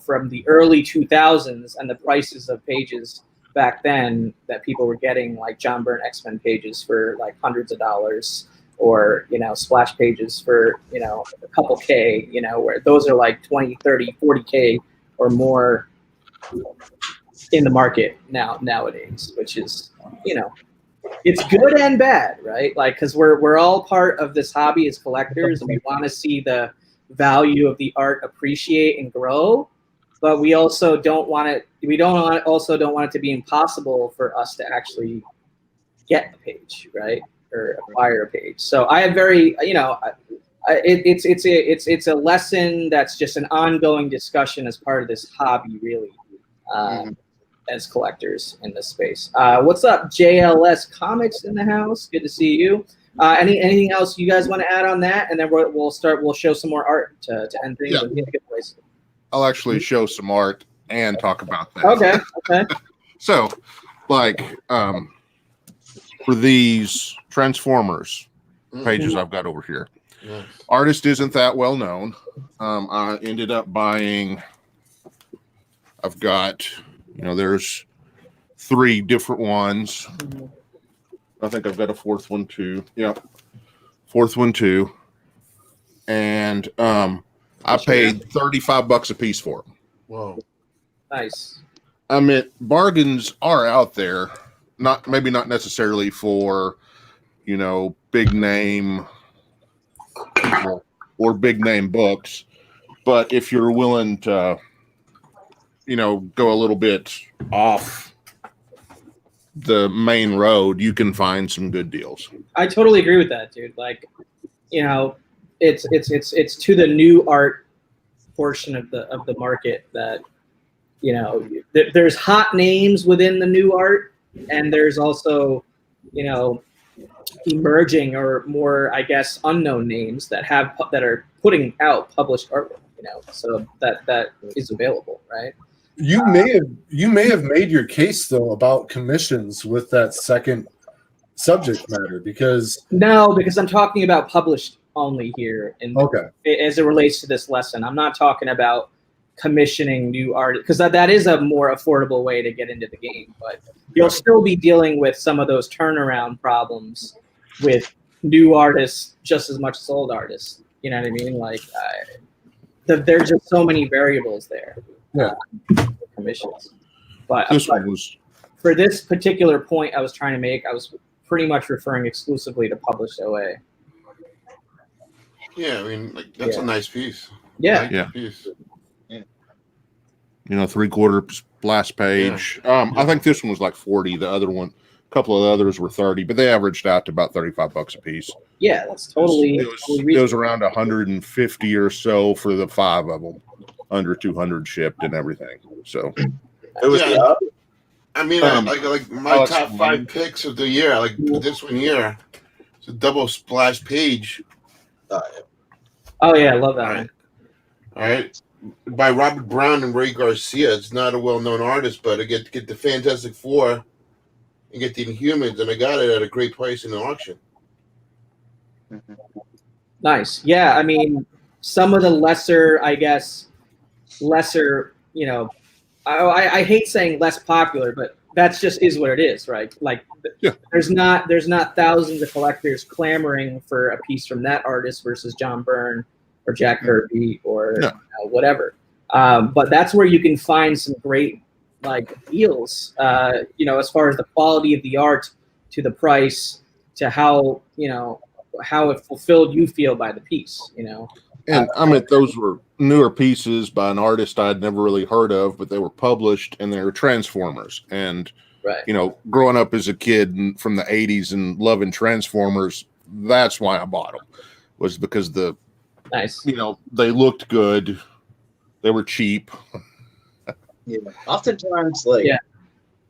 from the early 2000s and the prices of pages back then, that people were getting, like, John Byrne X-Men pages for like hundreds of dollars, or, splash pages for, a couple K, where those are like 20, 30, 40K or more in the market nowadays, which is, it's good and bad, right? Like, because we're all part of this hobby as collectors, and we want to see the value of the art appreciate and grow, but we also don't want it to be impossible for us to actually get a page, right, or acquire a page. So I have very, it's a lesson that's just an ongoing discussion as part of this hobby, really, as collectors in this space. What's up, JLS Comics in the house? Good to see you. Anything else you guys want to add on that, and then we'll show some more art to end things. Yeah. In a good place. I'll actually show some art and talk about that. Okay. So, like, for these Transformers pages I've got over here, artist isn't that well known. I ended up buying, I've got You know, there's 3 different ones. I think I've got a 4th one too. Yeah, 4th one too. And I paid $35 a piece for them. Whoa. Nice. I mean, bargains are out there. Maybe not necessarily for, you know, big name people or big name books, but if you're willing to, you know, go a little bit off the main road, you can find some good deals. I totally agree with that, dude. Like, you know, it's to the new art portion of the market that, you know, there's hot names within the new art, and there's also, you know, emerging or more, I guess, unknown names that are putting out published artwork. You know, so that is available, right? You may have made your case though about commissions with that second subject matter because I'm talking about published only here, okay, as it relates to this lesson. I'm not talking about commissioning new art, because that is a more affordable way to get into the game, but you'll still be dealing with some of those turnaround problems with new artists just as much as old artists. You know what I mean? Like, there's just so many variables there. Yeah. Commissions. But for this particular point I was trying to make, I was pretty much referring exclusively to published OA. Yeah, I mean, like, that's a nice piece. Yeah. Nice piece. You know, 3/4 splash page. I think this one was like 40. The other one, a couple of the others were 30, but they averaged out to about $35 a piece. Yeah, that's totally. It was around 150 or so for the 5 of them, under 200 shipped and everything. So It was I mean, like my top 5 picks of the year, like this one here, it's a double splash page. Oh yeah, I love that one. All right. By Robert Brown and Ray Garcia. It's not a well-known artist, but I get the Fantastic Four and get the Inhumans, and I got it at a great price in the auction. Nice. Yeah, I mean, some of the lesser, you know, I hate saying less popular, but that's just is what it is, right? Like, there's not thousands of collectors clamoring for a piece from that artist versus John Byrne or Jack Kirby or whatever. But that's where you can find some great like deals, you know, as far as the quality of the art to the price to how, you know, how it fulfilled you feel by the piece, you know. And I mean, those were newer pieces by an artist I'd never really heard of, but they were published and they were Transformers. And, you know, growing up as a kid from the 80s and loving Transformers, that's why I bought them, was because you know, they looked good. They were cheap. Yeah. Oftentimes, like,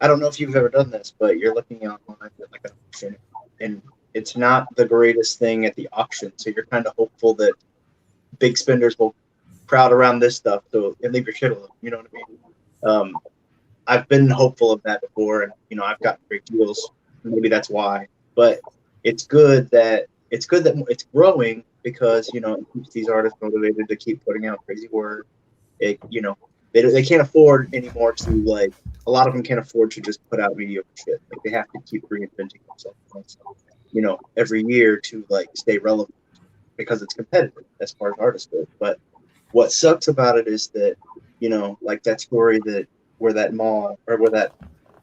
I don't know if you've ever done this, but you're looking online at like an auction, and it's not the greatest thing at the auction. So you're kind of hopeful that big spenders will crowd around this stuff and leave your shit alone. You know what I mean? I've been hopeful of that before, and you know, I've got great deals. Maybe that's why. But it's good that it's growing, because, you know, it keeps these artists motivated to keep putting out crazy work. You know, they can't afford anymore to, like, a lot of them can't afford to just put out mediocre shit. Like, they have to keep reinventing themselves, you know, every year to, like, stay relevant, because it's competitive as far as artists go. But what sucks about it is that, you know, like that story where that mall or where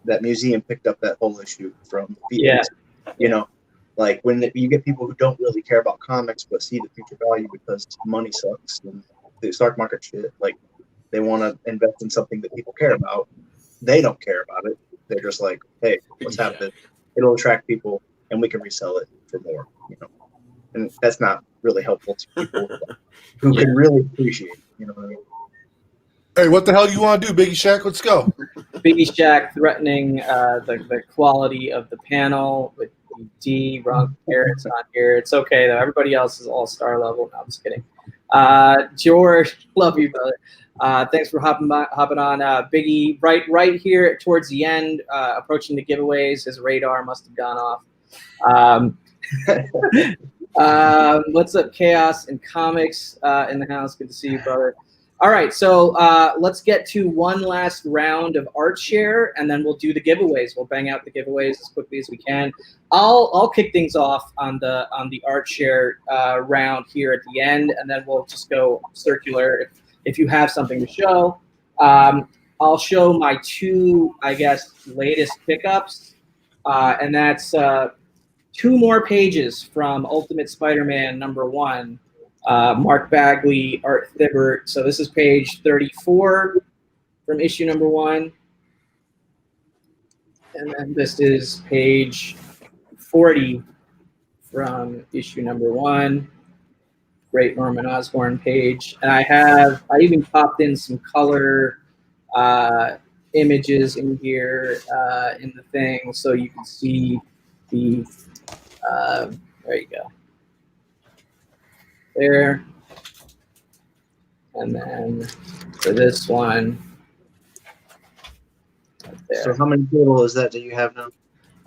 that museum picked up that whole issue from you know, like when you get people who don't really care about comics but see the future value because money sucks and the stock market shit, like they want to invest in something that people care about. They don't care about it. They're just like, hey, what's happening? It'll attract people and we can resell it for more, you know. And that's not really helpful to people who can really appreciate it, you know what I mean? Hey, what the hell do you want to do, Biggie Shack? Let's go. Biggie Shack threatening the quality of the panel with D, wrong carrots on here. It's okay though. Everybody else is all-star level. No, I'm just kidding. George, love you, brother. Thanks for hopping on. Biggie, right here towards the end, approaching the giveaways. His radar must have gone off. What's up, Chaos and Comics in the house? Good to see you, brother. All right, so let's get to one last round of art share, and then we'll do the giveaways. We'll bang out the giveaways as quickly as we can. I'll kick things off on the art share round here at the end, and then we'll just go circular if you have something to show. I'll show my two, I guess, latest pickups, and that's 2 more pages from Ultimate Spider-Man #1. Mark Bagley, Art Thibault. So this is page 34 from issue #1. And then this is page 40 from issue #1. Great Norman Osborn page. And I even popped in some color images in here in the thing so you can see the, there you go. There. And then for this one, right there. So how many total is that you have now?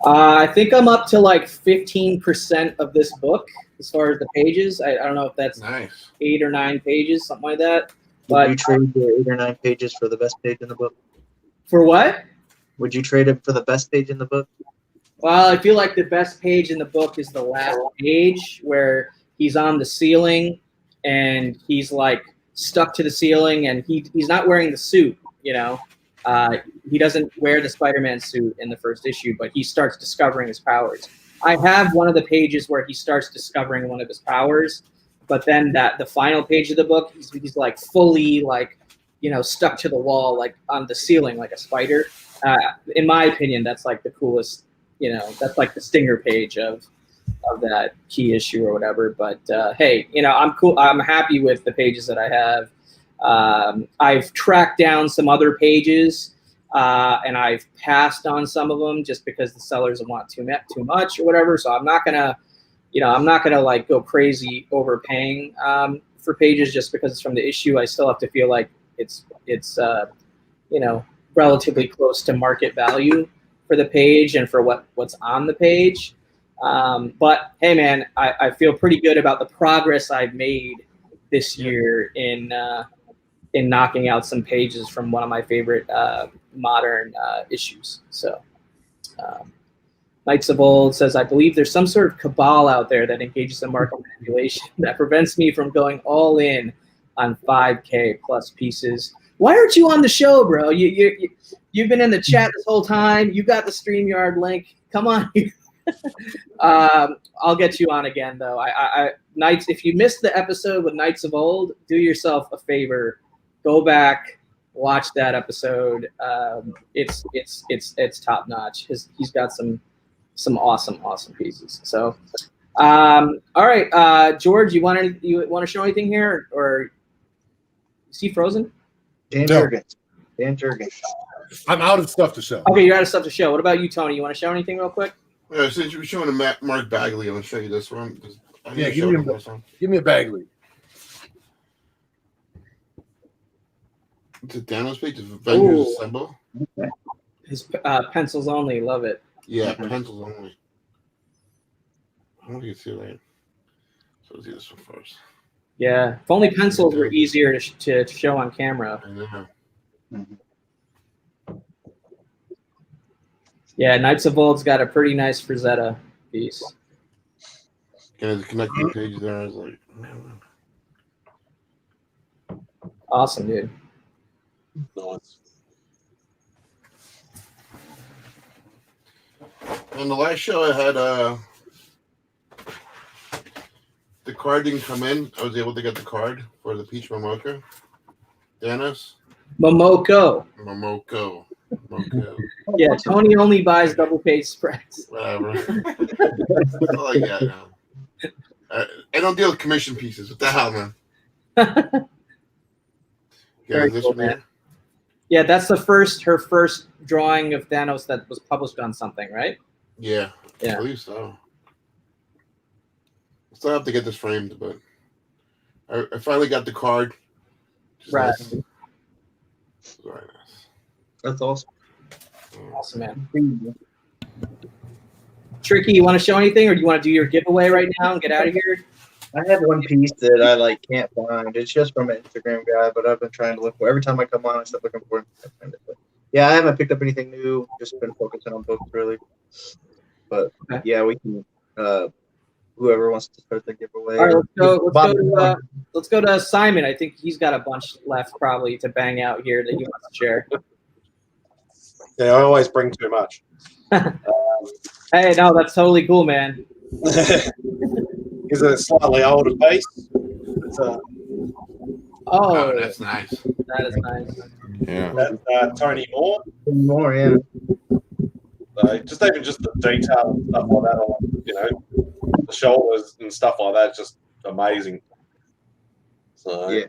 I think I'm up to like 15% of this book as far as the pages. I don't know if that's Nice. 8 or 9 pages, something like that. Would you But trade the 8 or 9 pages for the best page in the book? for what? Would you trade it for the best page in the book? Well, I feel like the best page in the book is the last page where he's on the ceiling and he's like stuck to the ceiling and he's not wearing the suit, you know. He doesn't wear the Spider-Man suit in the first issue, but he starts discovering his powers. I have one of the pages where he starts discovering one of his powers, but then the final page of the book, he's like fully like, you know, stuck to the wall, like on the ceiling, like a spider. In my opinion, that's like the coolest, you know, that's like the stinger page of that key issue or whatever. But hey, you know, I'm cool. I'm happy with the pages that I have. I've tracked down some other pages and I've passed on some of them just because the sellers want too much or whatever. So I'm not gonna, you know, like go crazy overpaying for pages just because it's from the issue. I still have to feel like it's you know, relatively close to market value for the page and for what's on the page. But hey, man, I feel pretty good about the progress I've made this year in knocking out some pages from one of my favorite modern issues. So Knights of Old says, I believe there's some sort of cabal out there that engages in market manipulation that prevents me from going all in on 5K plus pieces. Why aren't you on the show, bro? You've been in the chat this whole time. You got the StreamYard link. Come on here. I'll get you on again, though. Knights, if you missed the episode with Knights of Old, do yourself a favor. Go back, watch that episode. It's top notch. He's got some awesome pieces. So, all right, George, you want to show anything here, or is he frozen? Dan No. Jurgens. Dan Jurgens. I'm out of stuff to show. Okay, you're out of stuff to show. What about you, Tony? You want to show anything real quick? Since you were showing a Mark Bagley, I'm gonna show you this one. Yeah, give me a Bagley. It's a Thanos page. It's Avengers Ooh. Assemble. His pencils only. Love it. Yeah, pencils only. I don't think you can see it right. So let's do this one first. Yeah, if only pencils were easier to show on camera. I know. Yeah, Knights of Old's got a pretty nice Frazetta piece. Can I connect the page there? I was like, man. Awesome, dude. Nice. On the last show, I had the card didn't come in. I was able to get the card for the Peach Momoko. Thanos. Momoko. Momoko. Yeah, Tony only buys double page spreads. Whatever. That's all I got now. I don't deal with commission pieces. What the hell, man? Very this cool, one man. here? Yeah, that's her first drawing of Thanos that was published on something, right? Yeah, Yeah. I believe so. I still have to get this framed, but I finally got the card. Right. Nice. Very nice. That's awesome. Awesome, man. Tricky, you want to show anything, or do you want to do your giveaway right now and get out of here? I have one piece that I like can't find. It's just from an Instagram guy, but I've been trying to look for. Every time I come on, I start looking for it. I find it. But yeah, I haven't picked up anything new. Just been focusing on books really. But yeah, we can. Whoever wants to start the giveaway. All right, let's go to Simon. I think he's got a bunch left probably to bang out here that he wants to share. Yeah, I always bring too much. Hey, no, that's totally cool, man. He's a slightly older piece. Oh, that's nice. That is nice. Yeah. That's Tony Moore. More, yeah. Just even just the detail and stuff like that on, you know, the shoulders and stuff like that, just amazing. So yeah,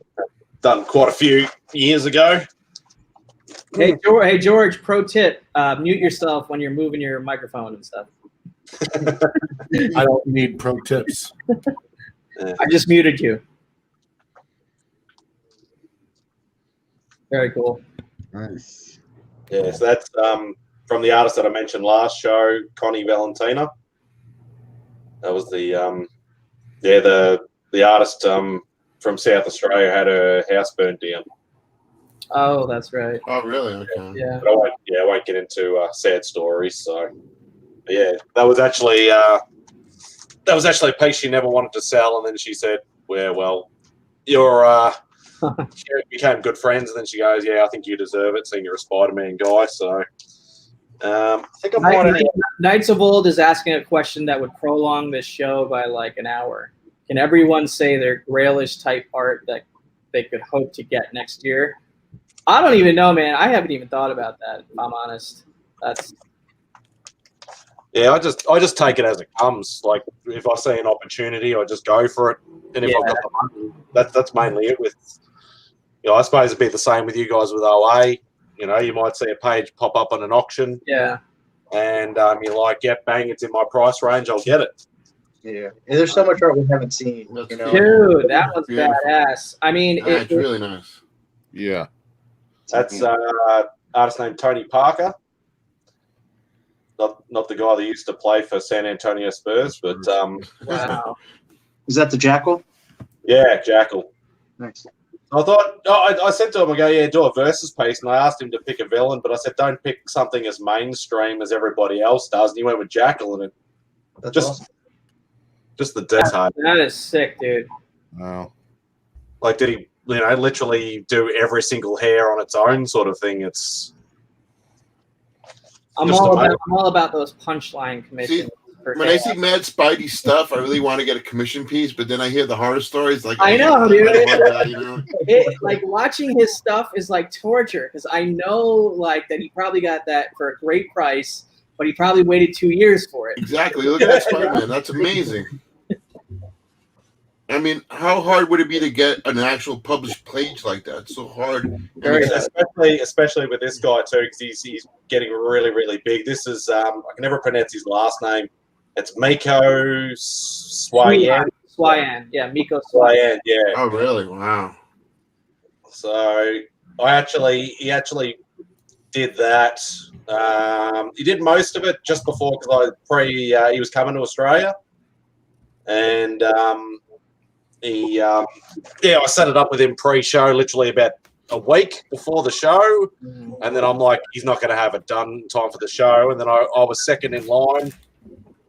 done quite a few years ago. Hey George, pro tip: mute yourself when you're moving your microphone and stuff. I don't need pro tips. I just muted you. Very cool. Nice. Yeah, so that's from the artist that I mentioned last show, Connie Valentina. That was the artist from South Australia had her house burnt down. Oh, that's right. Oh, really? Okay. Yeah. But I won't get into sad stories. So, but yeah, that was actually a piece she never wanted to sell, and then she said, "Well, you're." She became good friends, and then she goes, "Yeah, I think you deserve it, seeing you're a Spider-Man guy." So, I think I might. Knights of Old is asking a question that would prolong this show by like an hour. Can everyone say their Grailish type art that they could hope to get next year? I don't even know, man. I haven't even thought about that, if I'm honest. Yeah, I just take it as it comes. Like if I see an opportunity, I just go for it. And if I've got the money, that's mainly it. With I suppose it'd be the same with you guys with OA. You know, you might see a page pop up on an auction. Yeah. And you're like, "Yep, bang, it's in my price range. I'll get it." Yeah. And there's so much art we haven't seen. You know? Dude, that was badass. I mean, it's really nice. Yeah. That's artist named Tony Parker. Not the guy that used to play for San Antonio Spurs, but wow. Is that the Jackal? Yeah, Jackal. Nice. I thought I said to him, I go, yeah, do a versus piece, and I asked him to pick a villain, but I said, don't pick something as mainstream as everybody else does. And he went with Jackal, and That's awesome. Just the detail. That is sick, dude. Wow. Like, did he, literally do every single hair on its own sort of thing? I'm all about those punchline commissions. When I see Mad Spidey stuff, I really want to get a commission piece, but then I hear the horror stories. Like I know, dude. That, like watching his stuff is like torture because I know like that he probably got that for a great price, but he probably waited 2 years for it. Exactly. Look at that Spider-Man. That's amazing. I mean, how hard would it be to get an actual published page like that? It's so hard. Especially with this guy too, because he's getting really, really big. This is I can never pronounce his last name. It's Miko Swayan. Swayan, yeah, Miko Swayan. Yeah. Oh, really? Wow. So he actually did that. He did most of it just before because he was coming to Australia, and I set it up with him pre-show, literally about a week before the show, and then I'm like, he's not going to have it done in time for the show, and then I was second in line.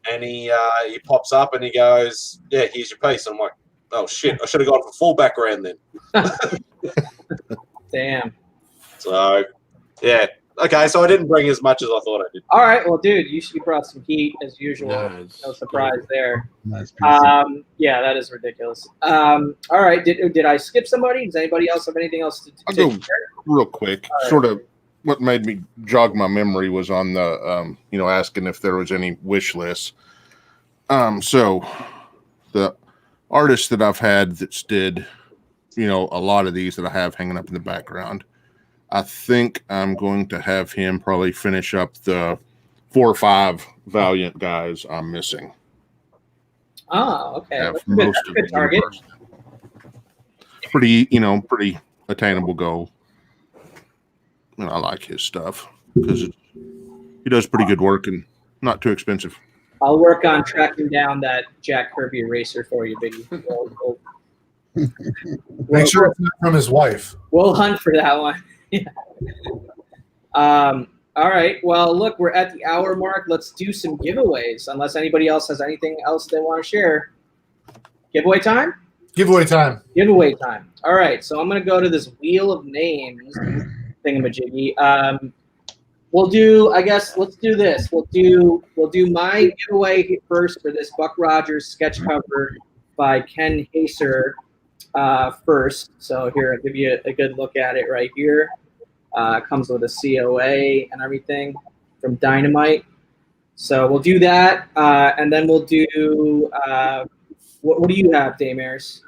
And he pops up and he goes, "Yeah, here's your piece." I'm like, "Oh shit! I should have gone for full background then." Damn. So, yeah, okay. So I didn't bring as much as I thought I did. All right, well, dude, you brought some heat as usual. Nice. No surprise there. Nice piece. Yeah, that is ridiculous. All right, did I skip somebody? Does anybody else have anything else to I'll go share? real quick. Right. Sort of what made me jog my memory was on the asking if there was any wish list. So the artist that I've had that's did a lot of these that I have hanging up in the background, I think I'm going to have him probably finish up the 4 or 5 Valiant guys I'm missing. Oh, okay. Have That's most a of good the target. universe. Pretty attainable goal. And I like his stuff because he does pretty good work and not too expensive. I'll work on tracking down that Jack Kirby eraser for you, Biggie. Make sure it's not from his wife. We'll hunt for that one. All right. Well, look, we're at the hour mark. Let's do some giveaways, unless anybody else has anything else they want to share. Giveaway time? Giveaway time. Giveaway time. All right. So I'm going to go to this wheel of names thingamajiggy. We'll do, I guess, let's do this. We'll do my giveaway first for this Buck Rogers sketch cover by Ken Haser first. So here, I'll give you a good look at it right here. Comes with a COA and everything from Dynamite. So we'll do that, and then we'll do what do you have, Damaris?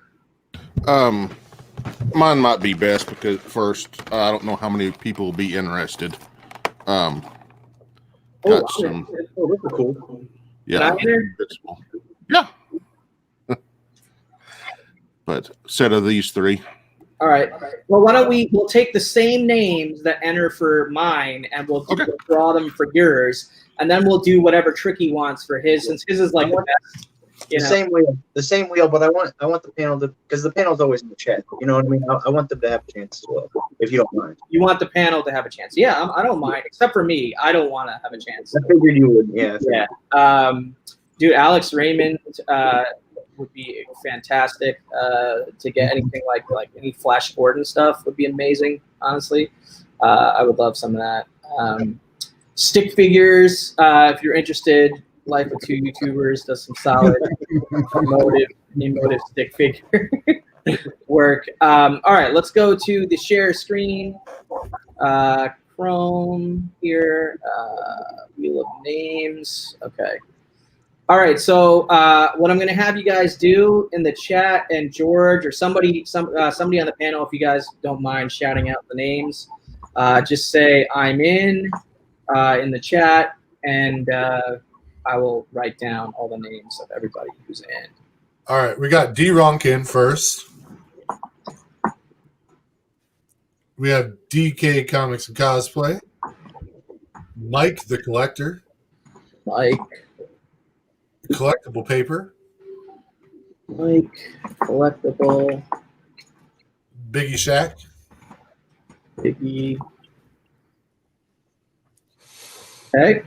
Mine might be best because first, I don't know how many people will be interested. Got some. Oh, those are cool. Yeah. Yeah. But set of these three. All right. Well, why don't we'll take the same names that enter for mine, and we'll draw them for yours, and then we'll do whatever Tricky wants for his, since his is like the best. The same wheel, but I want the panel to, because the panel's always in the chat. You know what I mean? I want them to have a chance as well, if you don't mind. You want the panel to have a chance? Yeah, I don't mind. Except for me, I don't want to have a chance. I figured you would. Yeah. Yeah. Dude, Alex Raymond would be fantastic to get anything like any Flash Gordon stuff would be amazing. Honestly, I would love some of that. Stick figures, if you're interested. Life of Two YouTubers does some solid emotive stick figure work. All right, let's go to the share screen. Chrome here. Wheel of names. Okay. All right, so what I'm going to have you guys do in the chat, and George or somebody on the panel, if you guys don't mind shouting out the names, just say I'm in the chat, and I will write down all the names of everybody who's in. All right, we got D-Ronk in first. We have DK Comics and Cosplay. Mike the Collector. Mike. Collectible Paper. Mike. Collectible. Biggie Shack. Biggie. Okay.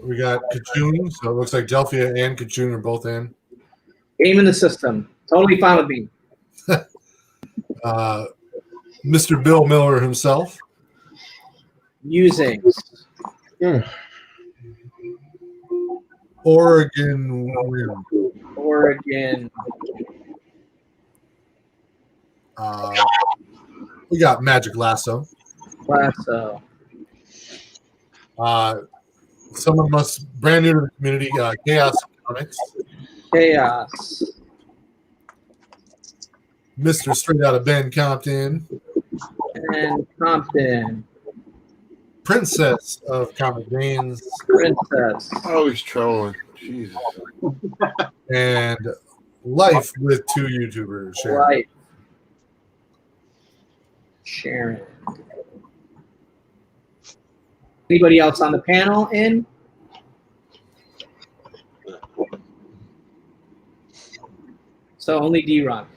We got Kachun, so it looks like Delphia and Kachun are both in. Game in the system. Totally fine with me. Mr. Bill Miller himself. Using. Oregon. We got Magic Lasso. Someone brand new to the community, Chaos Comics. Chaos. Mr. Straight Out of Ben Compton. And Compton. Princess of Comic Veins. Princess. Oh, he's trolling. Jesus. And Life with two YouTubers. Life. Sharon. Anybody else on the panel in? So only D-Ronk.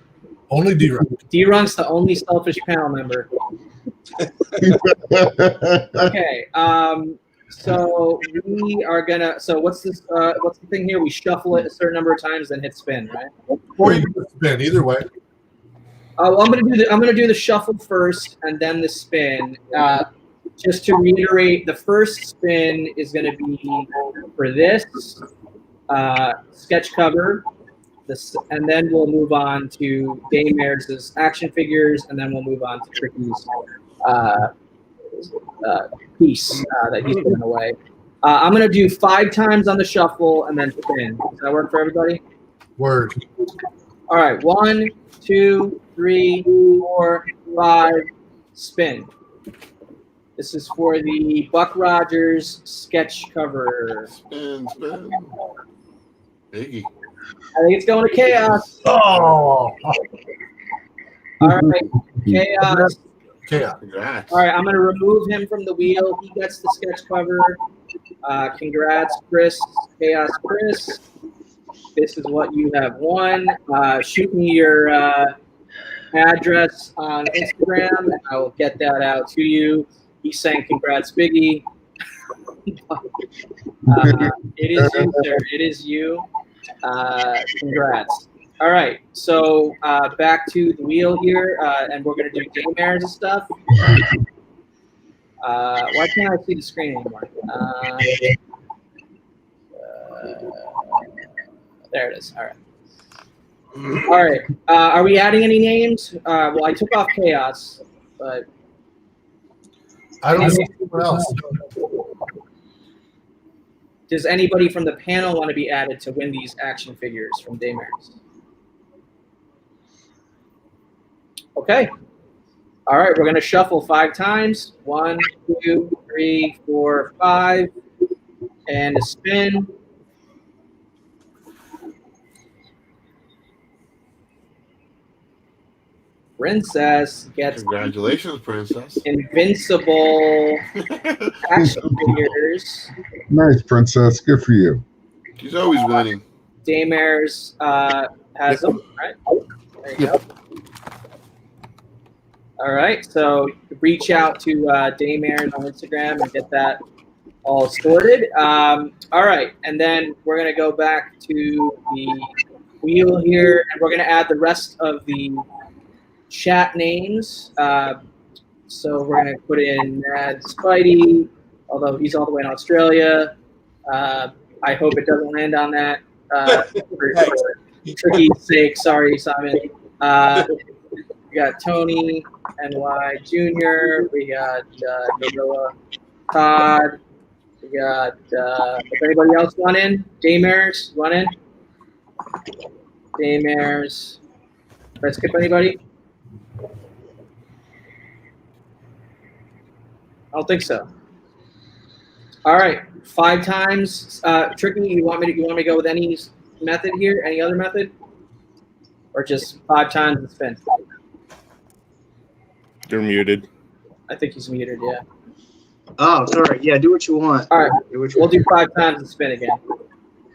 Only D-Ronk. D-Ronk's the only selfish panel member. Okay. So we are gonna. So what's this? What's the thing here? We shuffle it a certain number of times, then hit spin, right? Or you can spin. Either way. Well, I'm gonna do the shuffle first, and then the spin. Just to reiterate, the first spin is going to be for this sketch cover, and then we'll move on to Damaris' action figures, and then we'll move on to Tricky's piece that he's giving away. I'm going to do 5 times on the shuffle and then spin. Does that work for everybody? Word. All right, 1, 2, 3, 4, 5, spin. This is for the Buck Rogers sketch cover. Spin. Biggie. I think it's going to Chaos. Oh! All right, Chaos. Chaos. Congrats. All right, I'm going to remove him from the wheel. He gets the sketch cover. Congrats, Chris, Chaos Chris. This is what you have won. Shoot me your address on Instagram, and I will get that out to you. He's saying congrats, Biggie. It is you, sir. It is you. Congrats. All right, so back to the wheel here, and we're going to do daymares and stuff. Why can't I see the screen anymore? There it is. All right. All right. Are we adding any names? Well, I took off Chaos, but I don't see anyone else. does anybody from the panel want to be added to win these action figures from Daymares? Okay. All right, we're going to shuffle 5 times. 1, 2, 3, 4, 5. And a spin. Princess gets Congratulations, Princess. invincible action figures. Nice, Princess. Good for you. She's always winning. Daymares has them, right? There you go. All right, so reach out to Daymares on Instagram and get that all sorted. All right, and then we're going to go back to the wheel here, and we're going to add the rest of the chat names. So we're going to put in Mad Spidey, although he's all the way in Australia. I hope it doesn't land on that for Tricky's sake. Sorry, Simon. We got Tony NY Jr. We got Gorilla Todd. We got if anybody else want in? Daymares, want in? Daymares. Did I skip anybody? I don't think so. All right, 5 times. Tricky, you want me to go with any method here? Any other method? Or just 5 times and spin? You're muted. I think he's muted, yeah. Oh, sorry. Yeah, do what you want. All right, Do what you we'll want. do 5 times and spin again.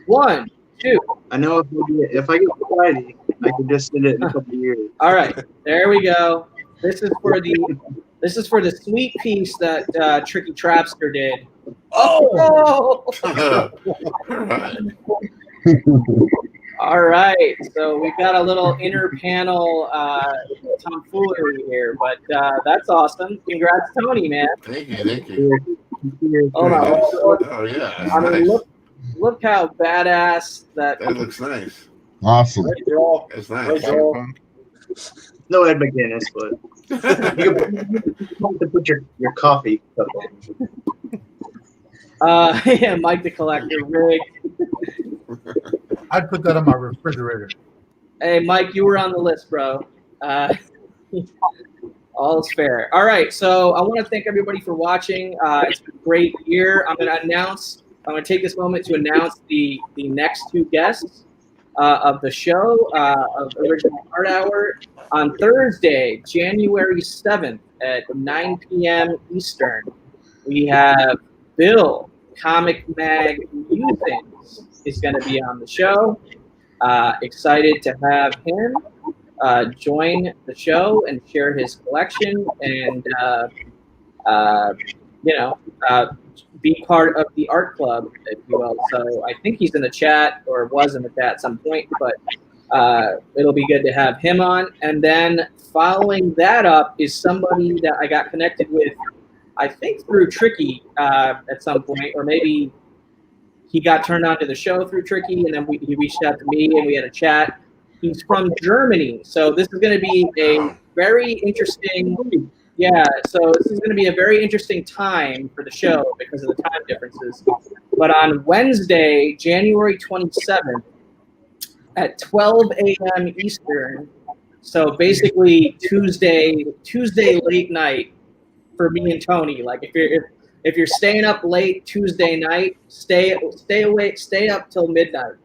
1, 2. I know if I get Friday, I can just send it in a couple of years. All right, there we go. This is for the sweet piece that Tricky Trapster did. Oh! All right, so we've got a little inner panel tomfoolery here, but that's awesome. Congrats, Tony, man. Thank you, thank you. Hold on. Oh yeah, that's I mean, nice. look how badass that. That looks nice. Awesome. That's nice. No Ed McGuinness, but you can put your coffee cup in. Yeah, Mike the Collector, Rick. I'd put that on my refrigerator. Hey, Mike, you were on the list, bro. All is fair. All right, so I want to thank everybody for watching. It's been a great year. I'm going to take this moment to announce the next 2 guests of the show, of Original Art Hour. On Thursday, January 7th at 9 p.m. Eastern, we have Bill, Comic Mag Musings, is going to be on the show. Excited to have him join the show and share his collection and, be part of the art club, if you will. So I think he's in the chat or was in the chat at some point, but it'll be good to have him on. And then following that up is somebody that I got connected with, I think through Tricky at some point, or maybe he got turned on to the show through Tricky, and then he reached out to me and we had a chat. He's from Germany, so this is going to be a very interesting. Yeah, so this is going to be a very interesting time for the show because of the time differences. But on Wednesday, January 27th, at 12 a.m. Eastern, so basically Tuesday late night for me and Tony. Like if you're staying up late Tuesday night, stay up till midnight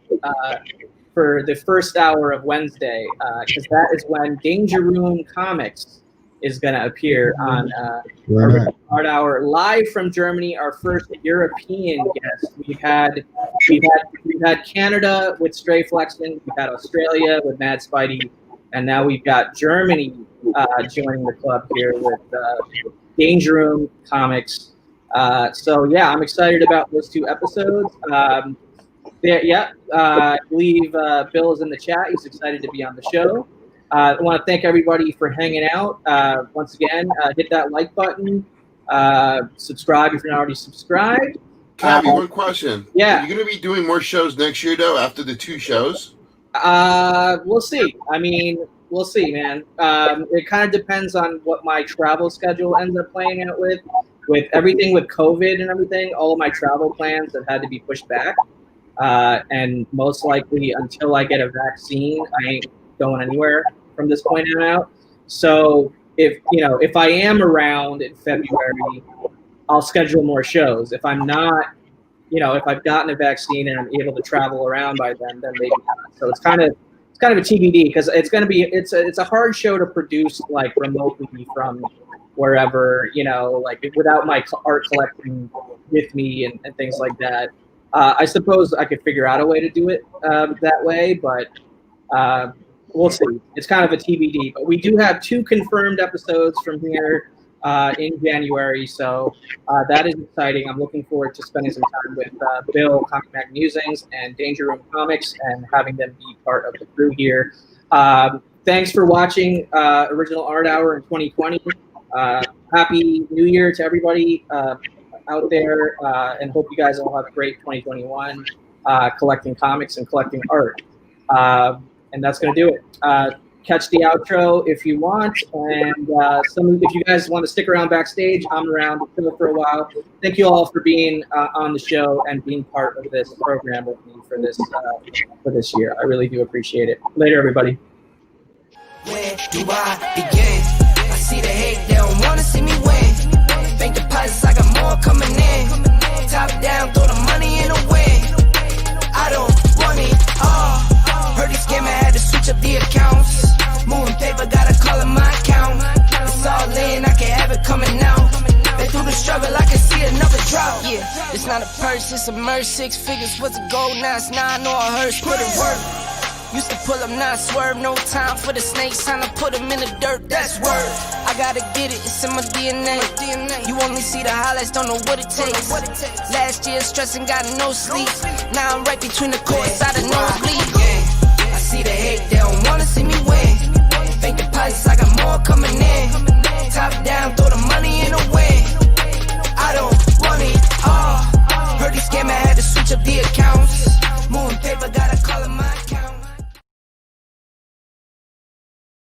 for the first hour of Wednesday, because that is when Danger Room Comics is going to appear on Right. Art Hour live from Germany. Our first European guest. We've had Canada with Stray Flexen. We've had Australia with Mad Spidey, and now we've got Germany joining the club here with Danger Room Comics. So yeah, I'm excited about those 2 episodes. I believe Bill is in the chat. He's excited to be on the show. I want to thank everybody for hanging out. Once again, hit that like button. Subscribe if you're not already subscribed. Cavi, one question. Yeah. Are you going to be doing more shows next year, though, after the 2 shows? We'll see. I mean, we'll see, man. It kind of depends on what my travel schedule ends up playing out with. With everything with COVID and everything, all of my travel plans have had to be pushed back. And most likely until I get a vaccine, I ain't going anywhere from this point on out. So if I am around in February, I'll schedule more shows. If I'm not, if I've gotten a vaccine and I'm able to travel around by then maybe not. So it's kind of a TBD because it's a hard show to produce like remotely from wherever, like without my art collecting with me and things like that. I suppose I could figure out a way to do it that way, but we'll see. It's kind of a TBD. But we do have 2 confirmed episodes from here in January, so that is exciting. I'm looking forward to spending some time with Bill, Comic Mag Musings, and Danger Room Comics, and having them be part of the crew here. Thanks for watching Original Art Hour in 2020. Happy New Year to everybody out there, and hope you guys all have a great 2021 collecting comics and collecting art. And that's going to do it. Catch the outro if you want, and if you guys want to stick around backstage, I'm around for a while. Thank you all for being on the show and being part of this program with me for this year. I really do appreciate it. Later, everybody. Where do I begin? I see the hate, they don't want to see me win. Bank deposits, I got more coming in. Top down, throw the money in the wind. I don't want it all. Heard this scammer had to switch up the accounts. Moving paper, gotta call it my account. It's all in, I can have it coming out. Been through the struggle, I can see another drought. Yeah, it's not a purse, it's a merch. 6 figures was a goal, now it's 9 or a hearse. Put it work. Used to pull up, not swerve. No time for the snakes, time to put them in the dirt. That's word. I gotta get it, it's in my DNA. You only see the highlights, don't know what it takes. Last year stressing, got no sleep. Now I'm right between the courts, I don't know bleed. I see the hate, they don't wanna see me win. Bank deposits, I got more coming in. Top down, throw the money in the wind. I don't want it all. Heard this scammer had to switch up the accounts. Moving paper, gotta call it my